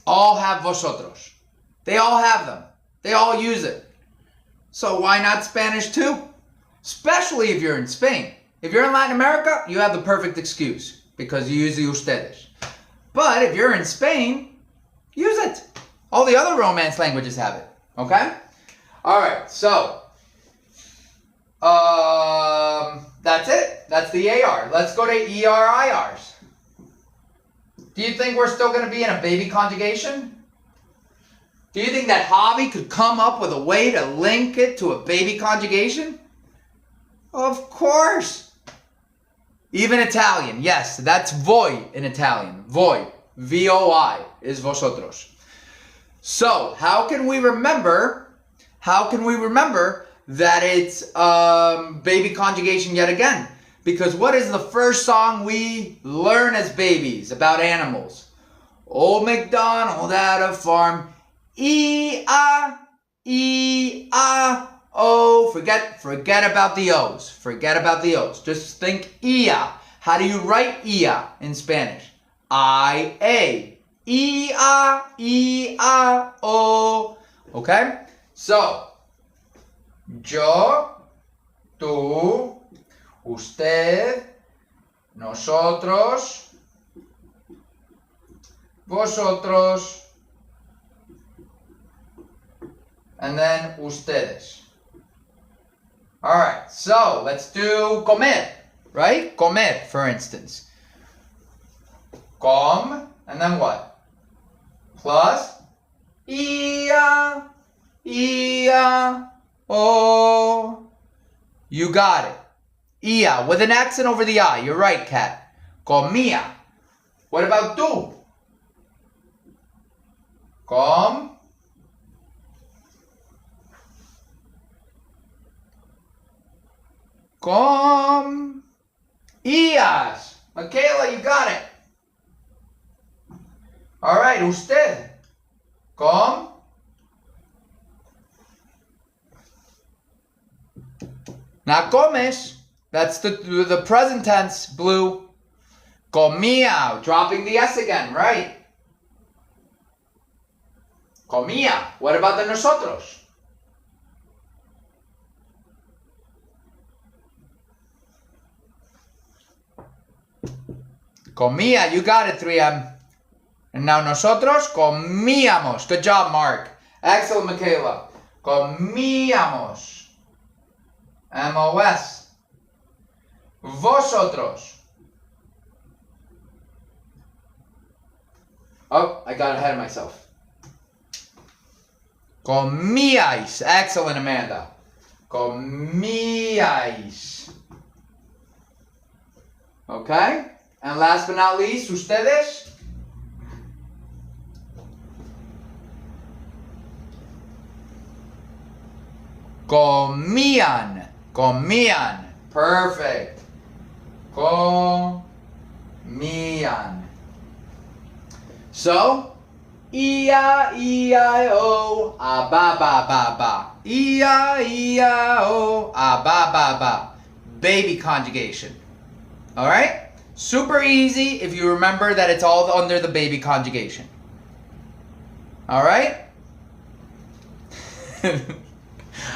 All have vosotros. They all have them. They all use it. So why not Spanish too? Especially if you're in Spain. If you're in Latin America, you have the perfect excuse because you use the ustedes. But if you're in Spain, use it. All the other Romance languages have it. Okay? Alright, so that's it. That's the AR. Let's go to ERIRs. Do you think we're still going to be in a baby conjugation? Do you think that Javi could come up with a way to link it to a baby conjugation? Of course. Even Italian. Yes, that's voi in Italian. Voi. VOI is vosotros. So, how can we remember that it's baby conjugation yet again? Because what is the first song we learn as babies about animals? Old MacDonald had a farm. E-I-E-I-O. Forget about the O's. Forget about the O's. Just think Ia. How do you write Ia in Spanish? I-A. E-I-E-I-O. Okay? So, yo, tú, usted, nosotros, vosotros, and then ustedes. Alright, so let's do comer, right? Comer, for instance. Com, and then what? Plus, ia, o. You got it. Ia, with an accent over the I. You're right, Kat. Comía. What about tú? Com. Com. Ias. Michaela, you got it. All right, usted. Com. Now comes. That's the present tense, Blue. Comía. Dropping the S again, right? Comía. What about the nosotros? Comía. You got it, 3M. And now nosotros comíamos. Good job, Mark. Excellent, Michaela. Comíamos. M-O-S. Vosotros. Oh, I got ahead of myself. Comíais. Excellent, Amanda. Comíais. Okay? And last but not least, ustedes. Comían. Comían. Perfect. Comían. So, E-I-E-I-O, a-ba-ba-ba-ba. E-I-E-I-O, a-ba-ba-ba. Baby conjugation. Alright? Super easy if you remember that it's all under the baby conjugation. Alright?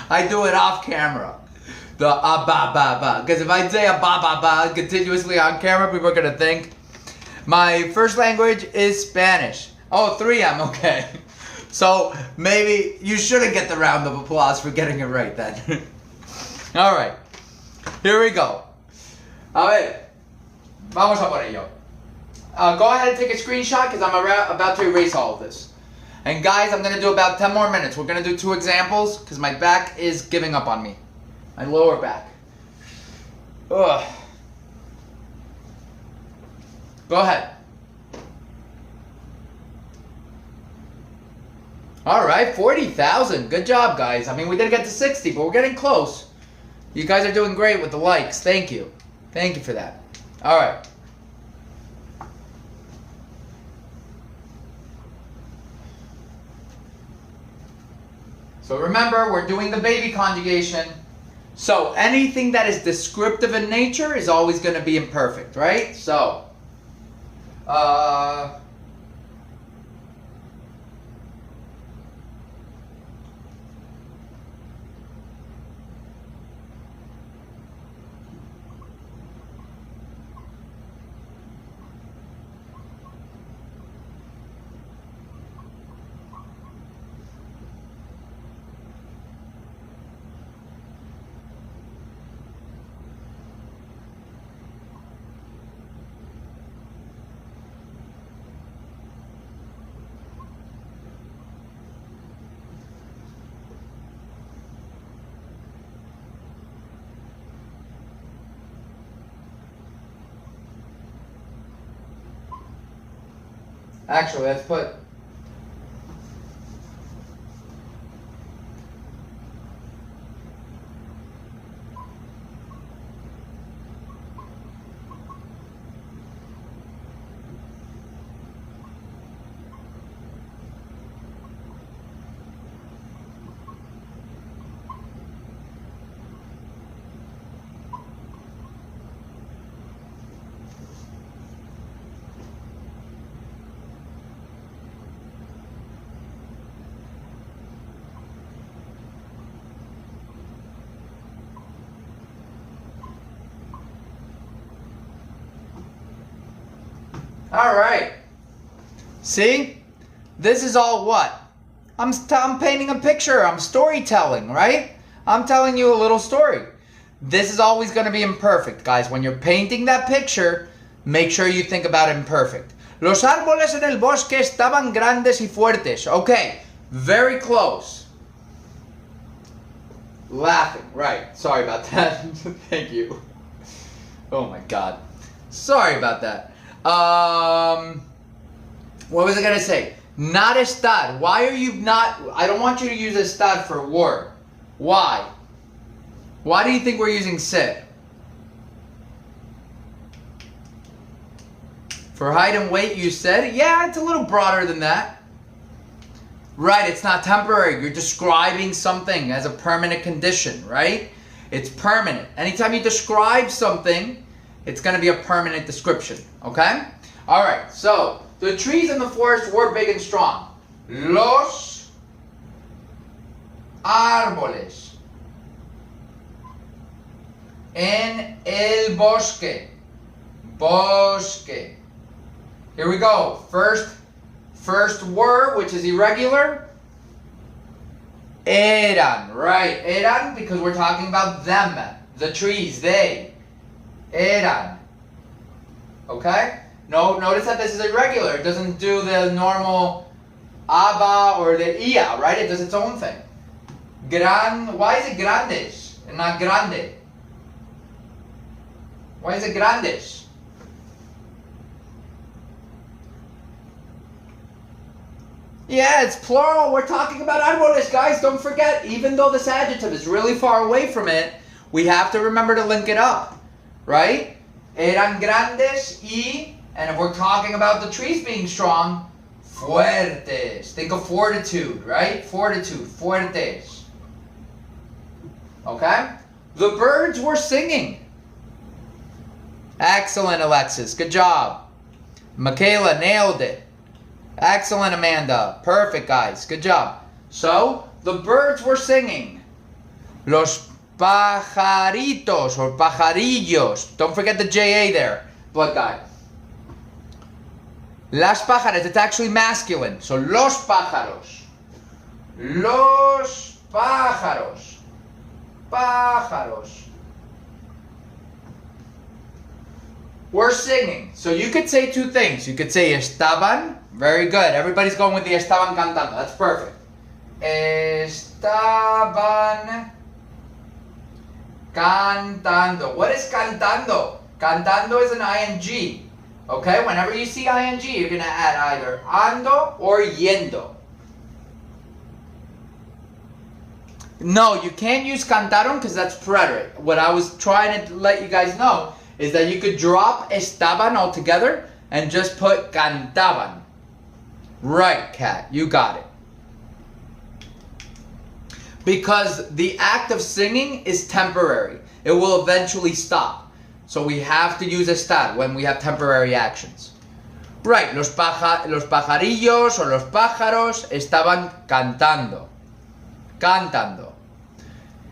I do it off camera. The a-ba-ba-ba. Because if I say a-ba-ba-ba continuously on camera, people are going to think my first language is Spanish. Oh, 3M, okay. So maybe you shouldn't get the round of applause for getting it right then. Alright. Here we go. A ver. Vamos a por ello. Go ahead and take a screenshot because I'm about to erase all of this. And guys, I'm going to do about 10 more minutes. We're going to do 2 examples because my back is giving up on me. My lower back. Ugh. Go ahead. Alright, 40,000. Good job, guys. I mean, we didn't get to 60, but we're getting close. You guys are doing great with the likes. Thank you. Thank you for that. Alright. So remember, we're doing the baby conjugation. So anything that is descriptive in nature is always going to be imperfect, right? So, actually, let's put All right. See? This is all what? I'm painting a picture. I'm storytelling, right? I'm telling you a little story. This is always going to be imperfect, guys. When you're painting that picture, make sure you think about imperfect. Los árboles en el bosque estaban grandes y fuertes. Okay, very close. Laughing, right. Sorry about that. Thank you. Oh my God. Sorry about that. What was I going to say? Not estar. Why are you not... I don't want you to use estar for were. Why? Why do you think we're using ser? For height and weight, you said? Yeah, it's a little broader than that. Right, it's not temporary. You're describing something as a permanent condition, right? It's permanent. Anytime you describe something, it's going to be a permanent description, okay? All right, so the trees in the forest were big and strong. Los árboles en el bosque. Bosque. Here we go. First were, which is irregular. Eran, right? Eran, because we're talking about them, the trees, they. Eran. Okay? No, notice that this is irregular. It doesn't do the normal aba or the ia, right? It does its own thing. Why is it grandes and not grande? Why is it grandes? Yeah, it's plural. We're talking about árboles, guys. Don't forget, even though this adjective is really far away from it, we have to remember to link it up, right? Eran grandes y, and if we're talking about the trees being strong, fuertes. Think of fortitude, right? Fortitude, fuertes. Okay? The birds were singing. Excellent, Alexis. Good job. Michaela nailed it. Excellent, Amanda. Perfect, guys. Good job. So, the birds were singing. Los pajaritos or pajarillos. Don't forget the JA there. Blood guy. Las pájaras. It's actually masculine. So, los pájaros. Los pájaros. Pájaros. We're singing. So you could say two things. You could say estaban. Very good. Everybody's going with the estaban cantando. That's perfect. Estaban cantando. What is cantando? Cantando is an ing. Okay? Whenever you see ing, you're going to add either ando or yendo. No, you can't use cantaron because that's preterite. What I was trying to let you guys know is that you could drop estaban altogether and just put cantaban. Right, Kat, you got it. Because the act of singing is temporary. It will eventually stop. So we have to use estar when we have temporary actions. Right, los pajarillos o los pájaros estaban cantando. Cantando.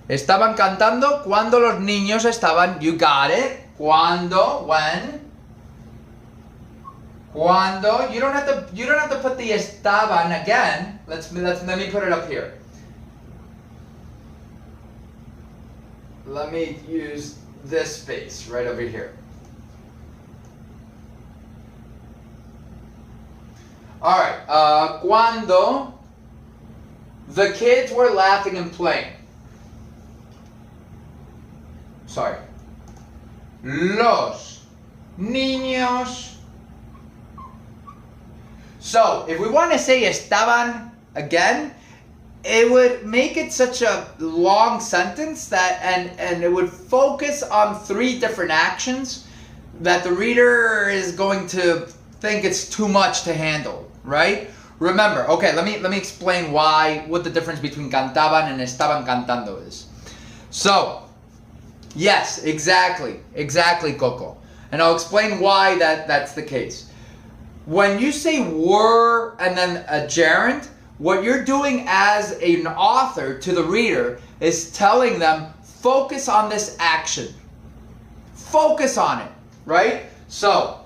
Estaban cantando cuando los niños estaban, you got it. Cuando, when. Cuando, you don't have to put the estaban again. Let me put it up here. Let me use this space right over here. All right. Cuando the kids were laughing and playing. Sorry. Los niños. So, if we want to say estaban again, it would make it such a long sentence that and it would focus on three different actions that the reader is going to think it's too much to handle, right? Remember, okay, let me explain what the difference between cantaban and estaban cantando is. So, yes, exactly, Coco. And I'll explain why that's the case. When you say were and then a gerund, what you're doing as an author to the reader is telling them, focus on this action. Focus on it, right? So,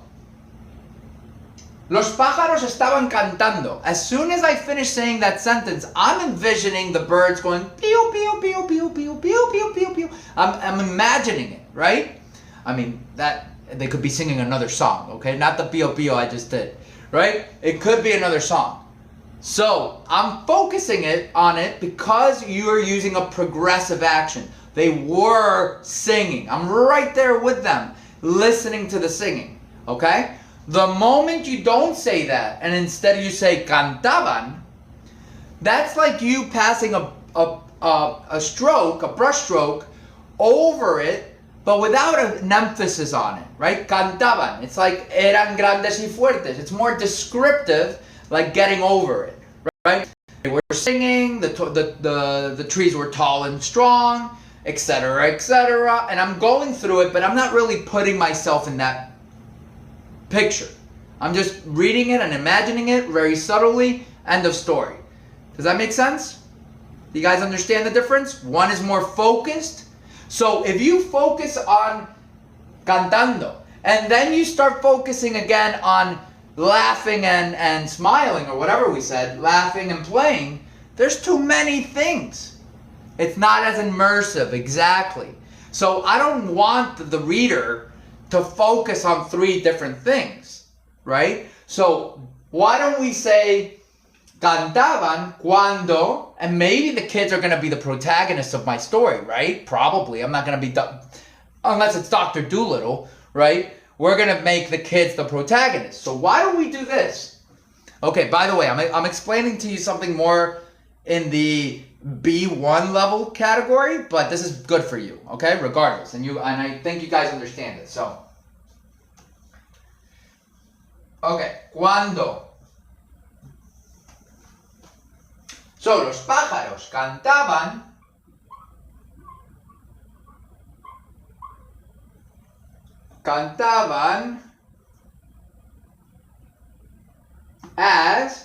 Los pájaros estaban cantando. As soon as I finish saying that sentence, I'm envisioning the birds going pew, pew, pew, pew, pew, pew, pew, pew, pew. I'm imagining it, right? I mean, that they could be singing another song, okay? Not the pew, pew I just did, right? It could be another song. So, I'm focusing on it because you are using a progressive action. They were singing. I'm right there with them, listening to the singing, okay? The moment you don't say that, and instead you say cantaban, that's like you passing a stroke, a brush stroke, over it, but without an emphasis on it, right? Cantaban. It's like eran grandes y fuertes. It's more descriptive, like getting over it, right? They were singing, the trees were tall and strong, etc., etc. And I'm going through it, but I'm not really putting myself in that picture. I'm just reading it and imagining it very subtly. End of story. Does that make sense? Do you guys understand the difference? One is more focused. So if you focus on cantando and then you start focusing again on laughing and smiling, or whatever we said, laughing and playing, there's too many things. It's not as immersive, exactly. So I don't want the reader to focus on three different things, right? So why don't we say cantaban cuando, and maybe the kids are going to be the protagonists of my story, right? Probably. I'm not going to be, unless it's Dr. Dolittle, right? We're going to make the kids the protagonists. So why don't we do this? Okay, by the way, I'm explaining to you something more in the B1 level category, but this is good for you, okay? Regardless, and I think you guys understand it. So, okay, cuando. So los pájaros cantaban as.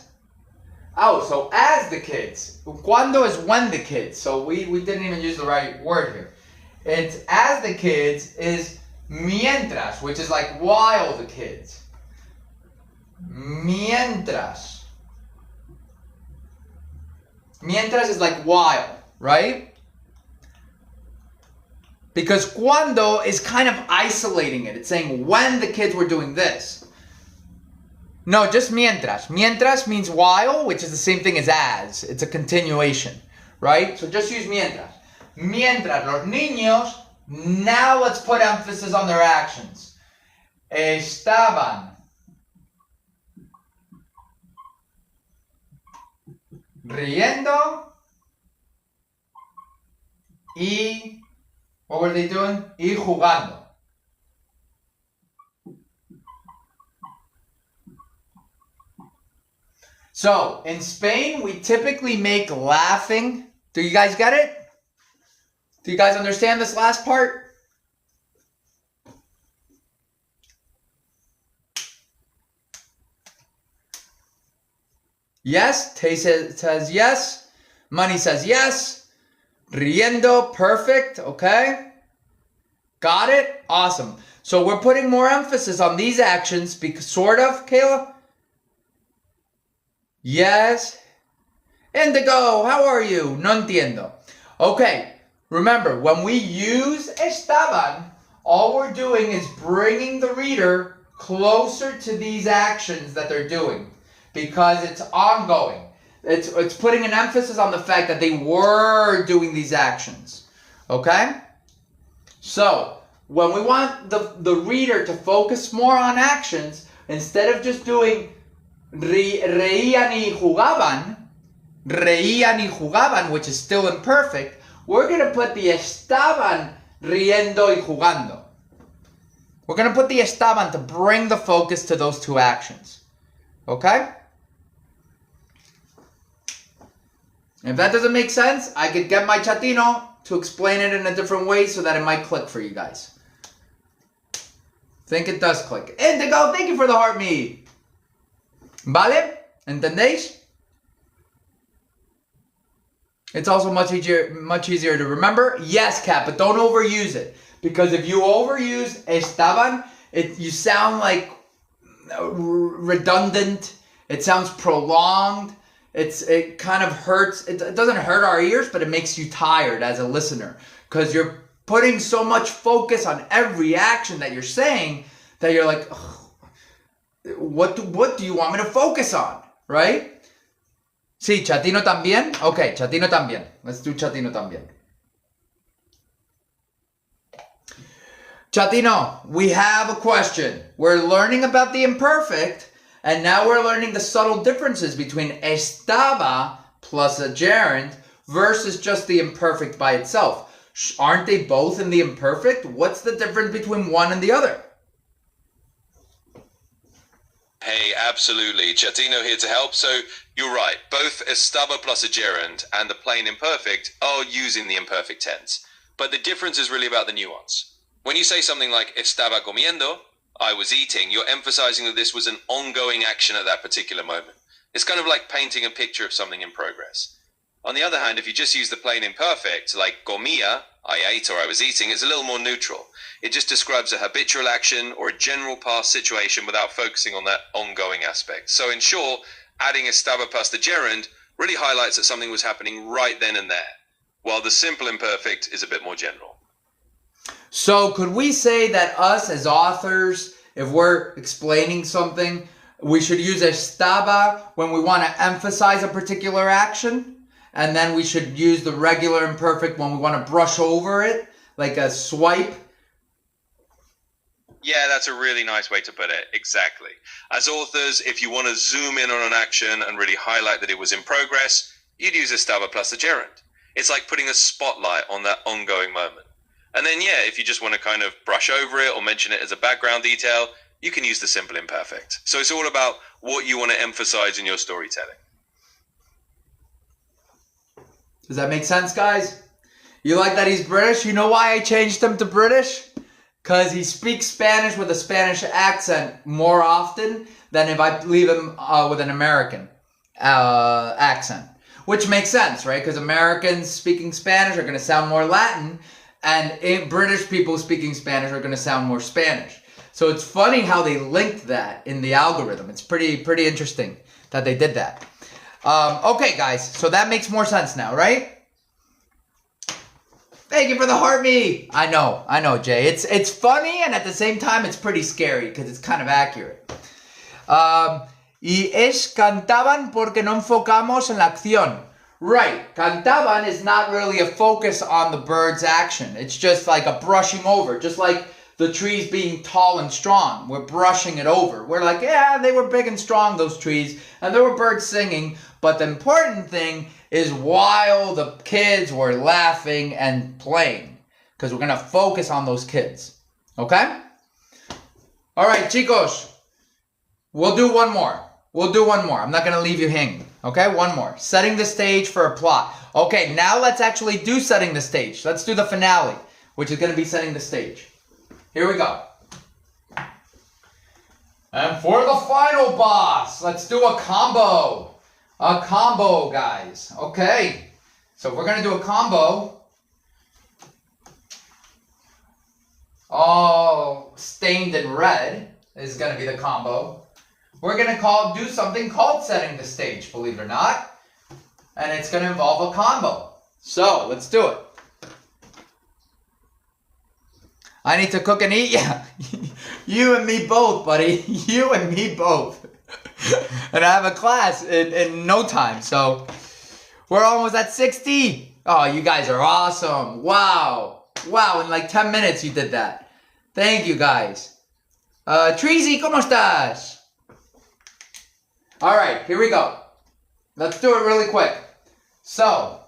Oh, so as the kids. Cuando is when the kids. So we didn't even use the right word here. It's as the kids is mientras, which is like while the kids. Mientras. Mientras is like while, right? Because cuando is kind of isolating it. It's saying when the kids were doing this. No, just mientras. Mientras means while, which is the same thing as as. It's a continuation, right? So just use mientras. Mientras los niños, now let's put emphasis on their actions. Estaban riendo y, what were they doing? Y jugando. So, in Spain, we typically make laughing. Do you guys get it? Do you guys understand this last part? Yes. Tay says yes. Money says yes. Riendo, perfect. Okay. Got it? Awesome. So we're putting more emphasis on these actions because, sort of, Kayla? Yes. Indigo, how are you? No entiendo. Okay, remember, when we use estaban, all we're doing is bringing the reader closer to these actions that they're doing because it's ongoing. It's putting an emphasis on the fact that they were doing these actions. Okay? So, when we want the reader to focus more on actions, instead of just doing reían y jugaban, which is still imperfect, we're going to put the estaban riendo y jugando. We're going to put the estaban to bring the focus to those two actions. Okay? If that doesn't make sense, I could get my chatino to explain it in a different way so that it might click for you guys. Think it does click. Indigo, thank you for the heart me. ¿Vale? ¿Entendéis? It's also much easier to remember. Yes, Kat, but don't overuse it. Because if you overuse estaban, you sound like redundant. It sounds prolonged. It kind of hurts. It doesn't hurt our ears, but it makes you tired as a listener because you're putting so much focus on every action that you're saying that you're like, what do you want me to focus on, right? Sí, Chatino también. Okay, Chatino también. Let's do Chatino también. Chatino, we have a question. We're learning about the imperfect, and now we're learning the subtle differences between estaba plus a gerund versus just the imperfect by itself. Aren't they both in the imperfect? What's the difference between one and the other? Hey, absolutely. Chatino here to help. So you're right. Both estaba plus a gerund and the plain imperfect are using the imperfect tense. But the difference is really about the nuance. When you say something like estaba comiendo, I was eating, you're emphasizing that this was an ongoing action at that particular moment. It's kind of like painting a picture of something in progress. On the other hand, if you just use the plain imperfect, like comía, I ate or I was eating, it's a little more neutral. It just describes a habitual action or a general past situation without focusing on that ongoing aspect. So in short, adding estaba plus the gerund really highlights that something was happening right then and there, while the simple imperfect is a bit more general. So could we say that us as authors, if we're explaining something, we should use estaba when we want to emphasize a particular action? And then we should use the regular imperfect when we want to brush over it, like a swipe? Yeah, that's a really nice way to put it. Exactly. As authors, if you want to zoom in on an action and really highlight that it was in progress, you'd use estaba plus the gerund. It's like putting a spotlight on that ongoing moment. And then, yeah, if you just want to kind of brush over it or mention it as a background detail, you can use the simple imperfect. So it's all about what you want to emphasize in your storytelling. Does that make sense, guys? You like that he's British? You know why I changed him to British? Because he speaks Spanish with a Spanish accent more often than if I leave him with an American accent. Which makes sense, right? Because Americans speaking Spanish are going to sound more Latin, and British people speaking Spanish are going to sound more Spanish. So it's funny how they linked that in the algorithm. It's pretty interesting that they did that. Okay, guys, so that makes more sense now, right? Thank you for the heart me. I know, Jay. It's funny, and at the same time, it's pretty scary because it's kind of accurate. Y es cantaban porque no enfocamos en la acción. Right, cantaban is not really a focus on the bird's action. It's just like a brushing over, just like the trees being tall and strong. We're brushing it over. We're like, yeah, they were big and strong, those trees, and there were birds singing. But the important thing is while the kids were laughing and playing, because we're going to focus on those kids. Okay? All right, chicos. We'll do one more. I'm not going to leave you hanging. Okay, one more. Setting the stage for a plot. Okay, now let's actually do setting the stage. Let's do the finale, which is going to be setting the stage. Here we go. And for the final boss, let's do a combo. A combo, guys. Okay, so we're going to do a combo. All stained in red is going to be the combo. We're going to do something called setting the stage, believe it or not. And it's going to involve a combo. So, let's do it. I need to cook and eat? Yeah. You and me both, buddy. You and me both. And I have a class in no time. So, we're almost at 60. Oh, you guys are awesome. Wow. Wow, in like 10 minutes you did that. Thank you, guys. Treasy, ¿cómo estás? All right, here we go. Let's do it really quick. So,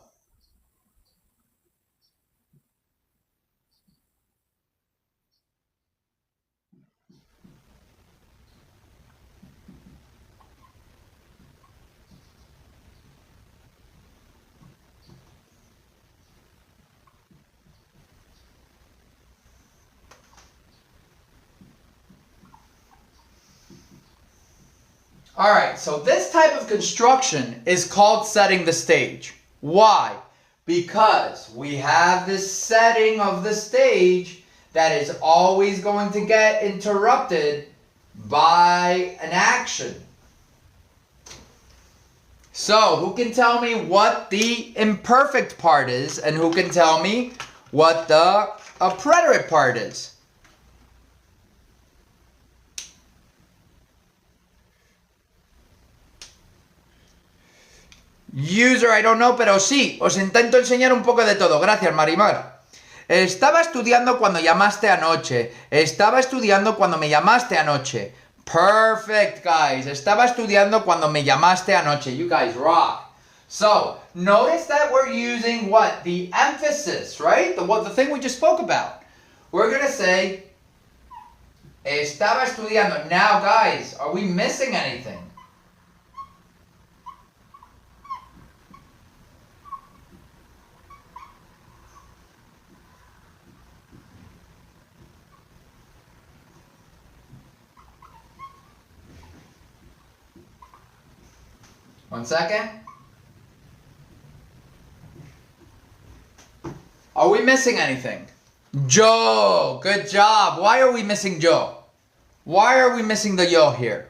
alright, so this type of construction is called setting the stage. Why? Because we have this setting of the stage that is always going to get interrupted by an action. So, who can tell me what the imperfect part is, and who can tell me what the preterite part is? User, I don't know, pero sí, os intento enseñar un poco de todo. Gracias, Marimar. Estaba estudiando cuando llamaste anoche. Estaba estudiando cuando me llamaste anoche. Perfect, guys. Estaba estudiando cuando me llamaste anoche. You guys rock. So, notice that we're using what? The emphasis, right? The thing we just spoke about. We're going to say, estaba estudiando. Now, guys, are we missing anything? One second. Are we missing anything? Yo, good job. Why are we missing yo? Why are we missing the yo here?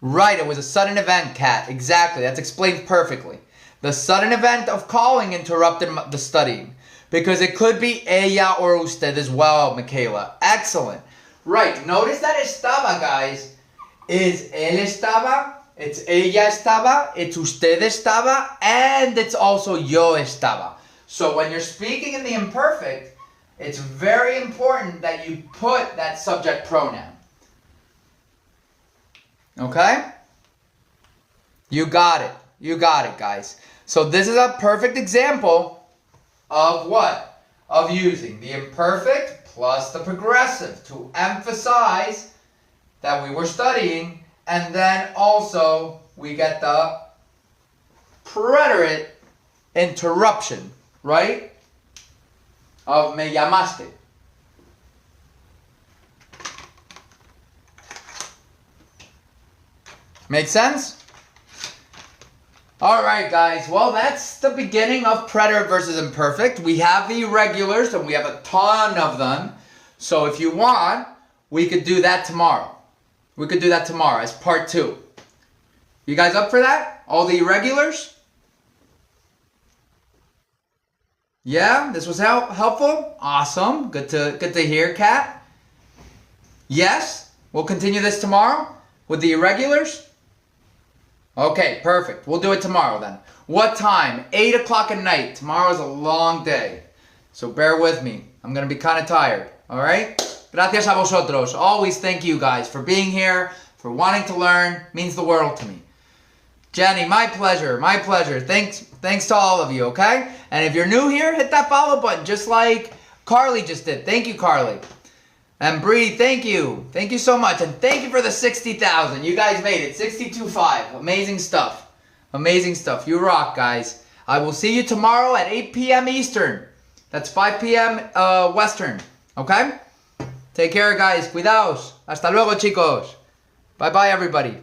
Right, it was a sudden event, Kat. Exactly, that's explained perfectly. The sudden event of calling interrupted the studying. Because it could be ella or usted as well, Michaela. Excellent. Right, notice that estaba, guys, is él estaba, it's ella estaba, it's usted estaba, and it's also yo estaba. So when you're speaking in the imperfect, it's very important that you put that subject pronoun. Okay? You got it. You got it, guys. So this is a perfect example of what? Of using the imperfect plus the progressive to emphasize that we were studying, and then also we get the preterite interruption, right? Of me llamaste. Make sense? Alright, guys, well, that's the beginning of preterite versus imperfect. We have the irregulars, and we have a ton of them. So if you want, we could do that tomorrow. We could do that tomorrow as part 2. You guys up for that? All the irregulars? Yeah, this was helpful? Awesome. Good to hear, Kat. Yes? We'll continue this tomorrow with the irregulars? Okay, perfect. We'll do it tomorrow then. What time? 8 o'clock at night. Tomorrow's a long day. So bear with me. I'm going to be kind of tired. Alright? Gracias a vosotros. Always thank you guys for being here, for wanting to learn. Means the world to me. Jenny, my pleasure. My pleasure. Thanks to all of you, okay? And if you're new here, hit that follow button just like Carly just did. Thank you, Carly. And Bree, thank you. Thank you so much. And thank you for the 60,000. You guys made it. 62.5. Amazing stuff. Amazing stuff. You rock, guys. I will see you tomorrow at 8 p.m. Eastern. That's 5 p.m. Western. Okay? Take care, guys. Cuidaos. Hasta luego, chicos. Bye-bye, everybody.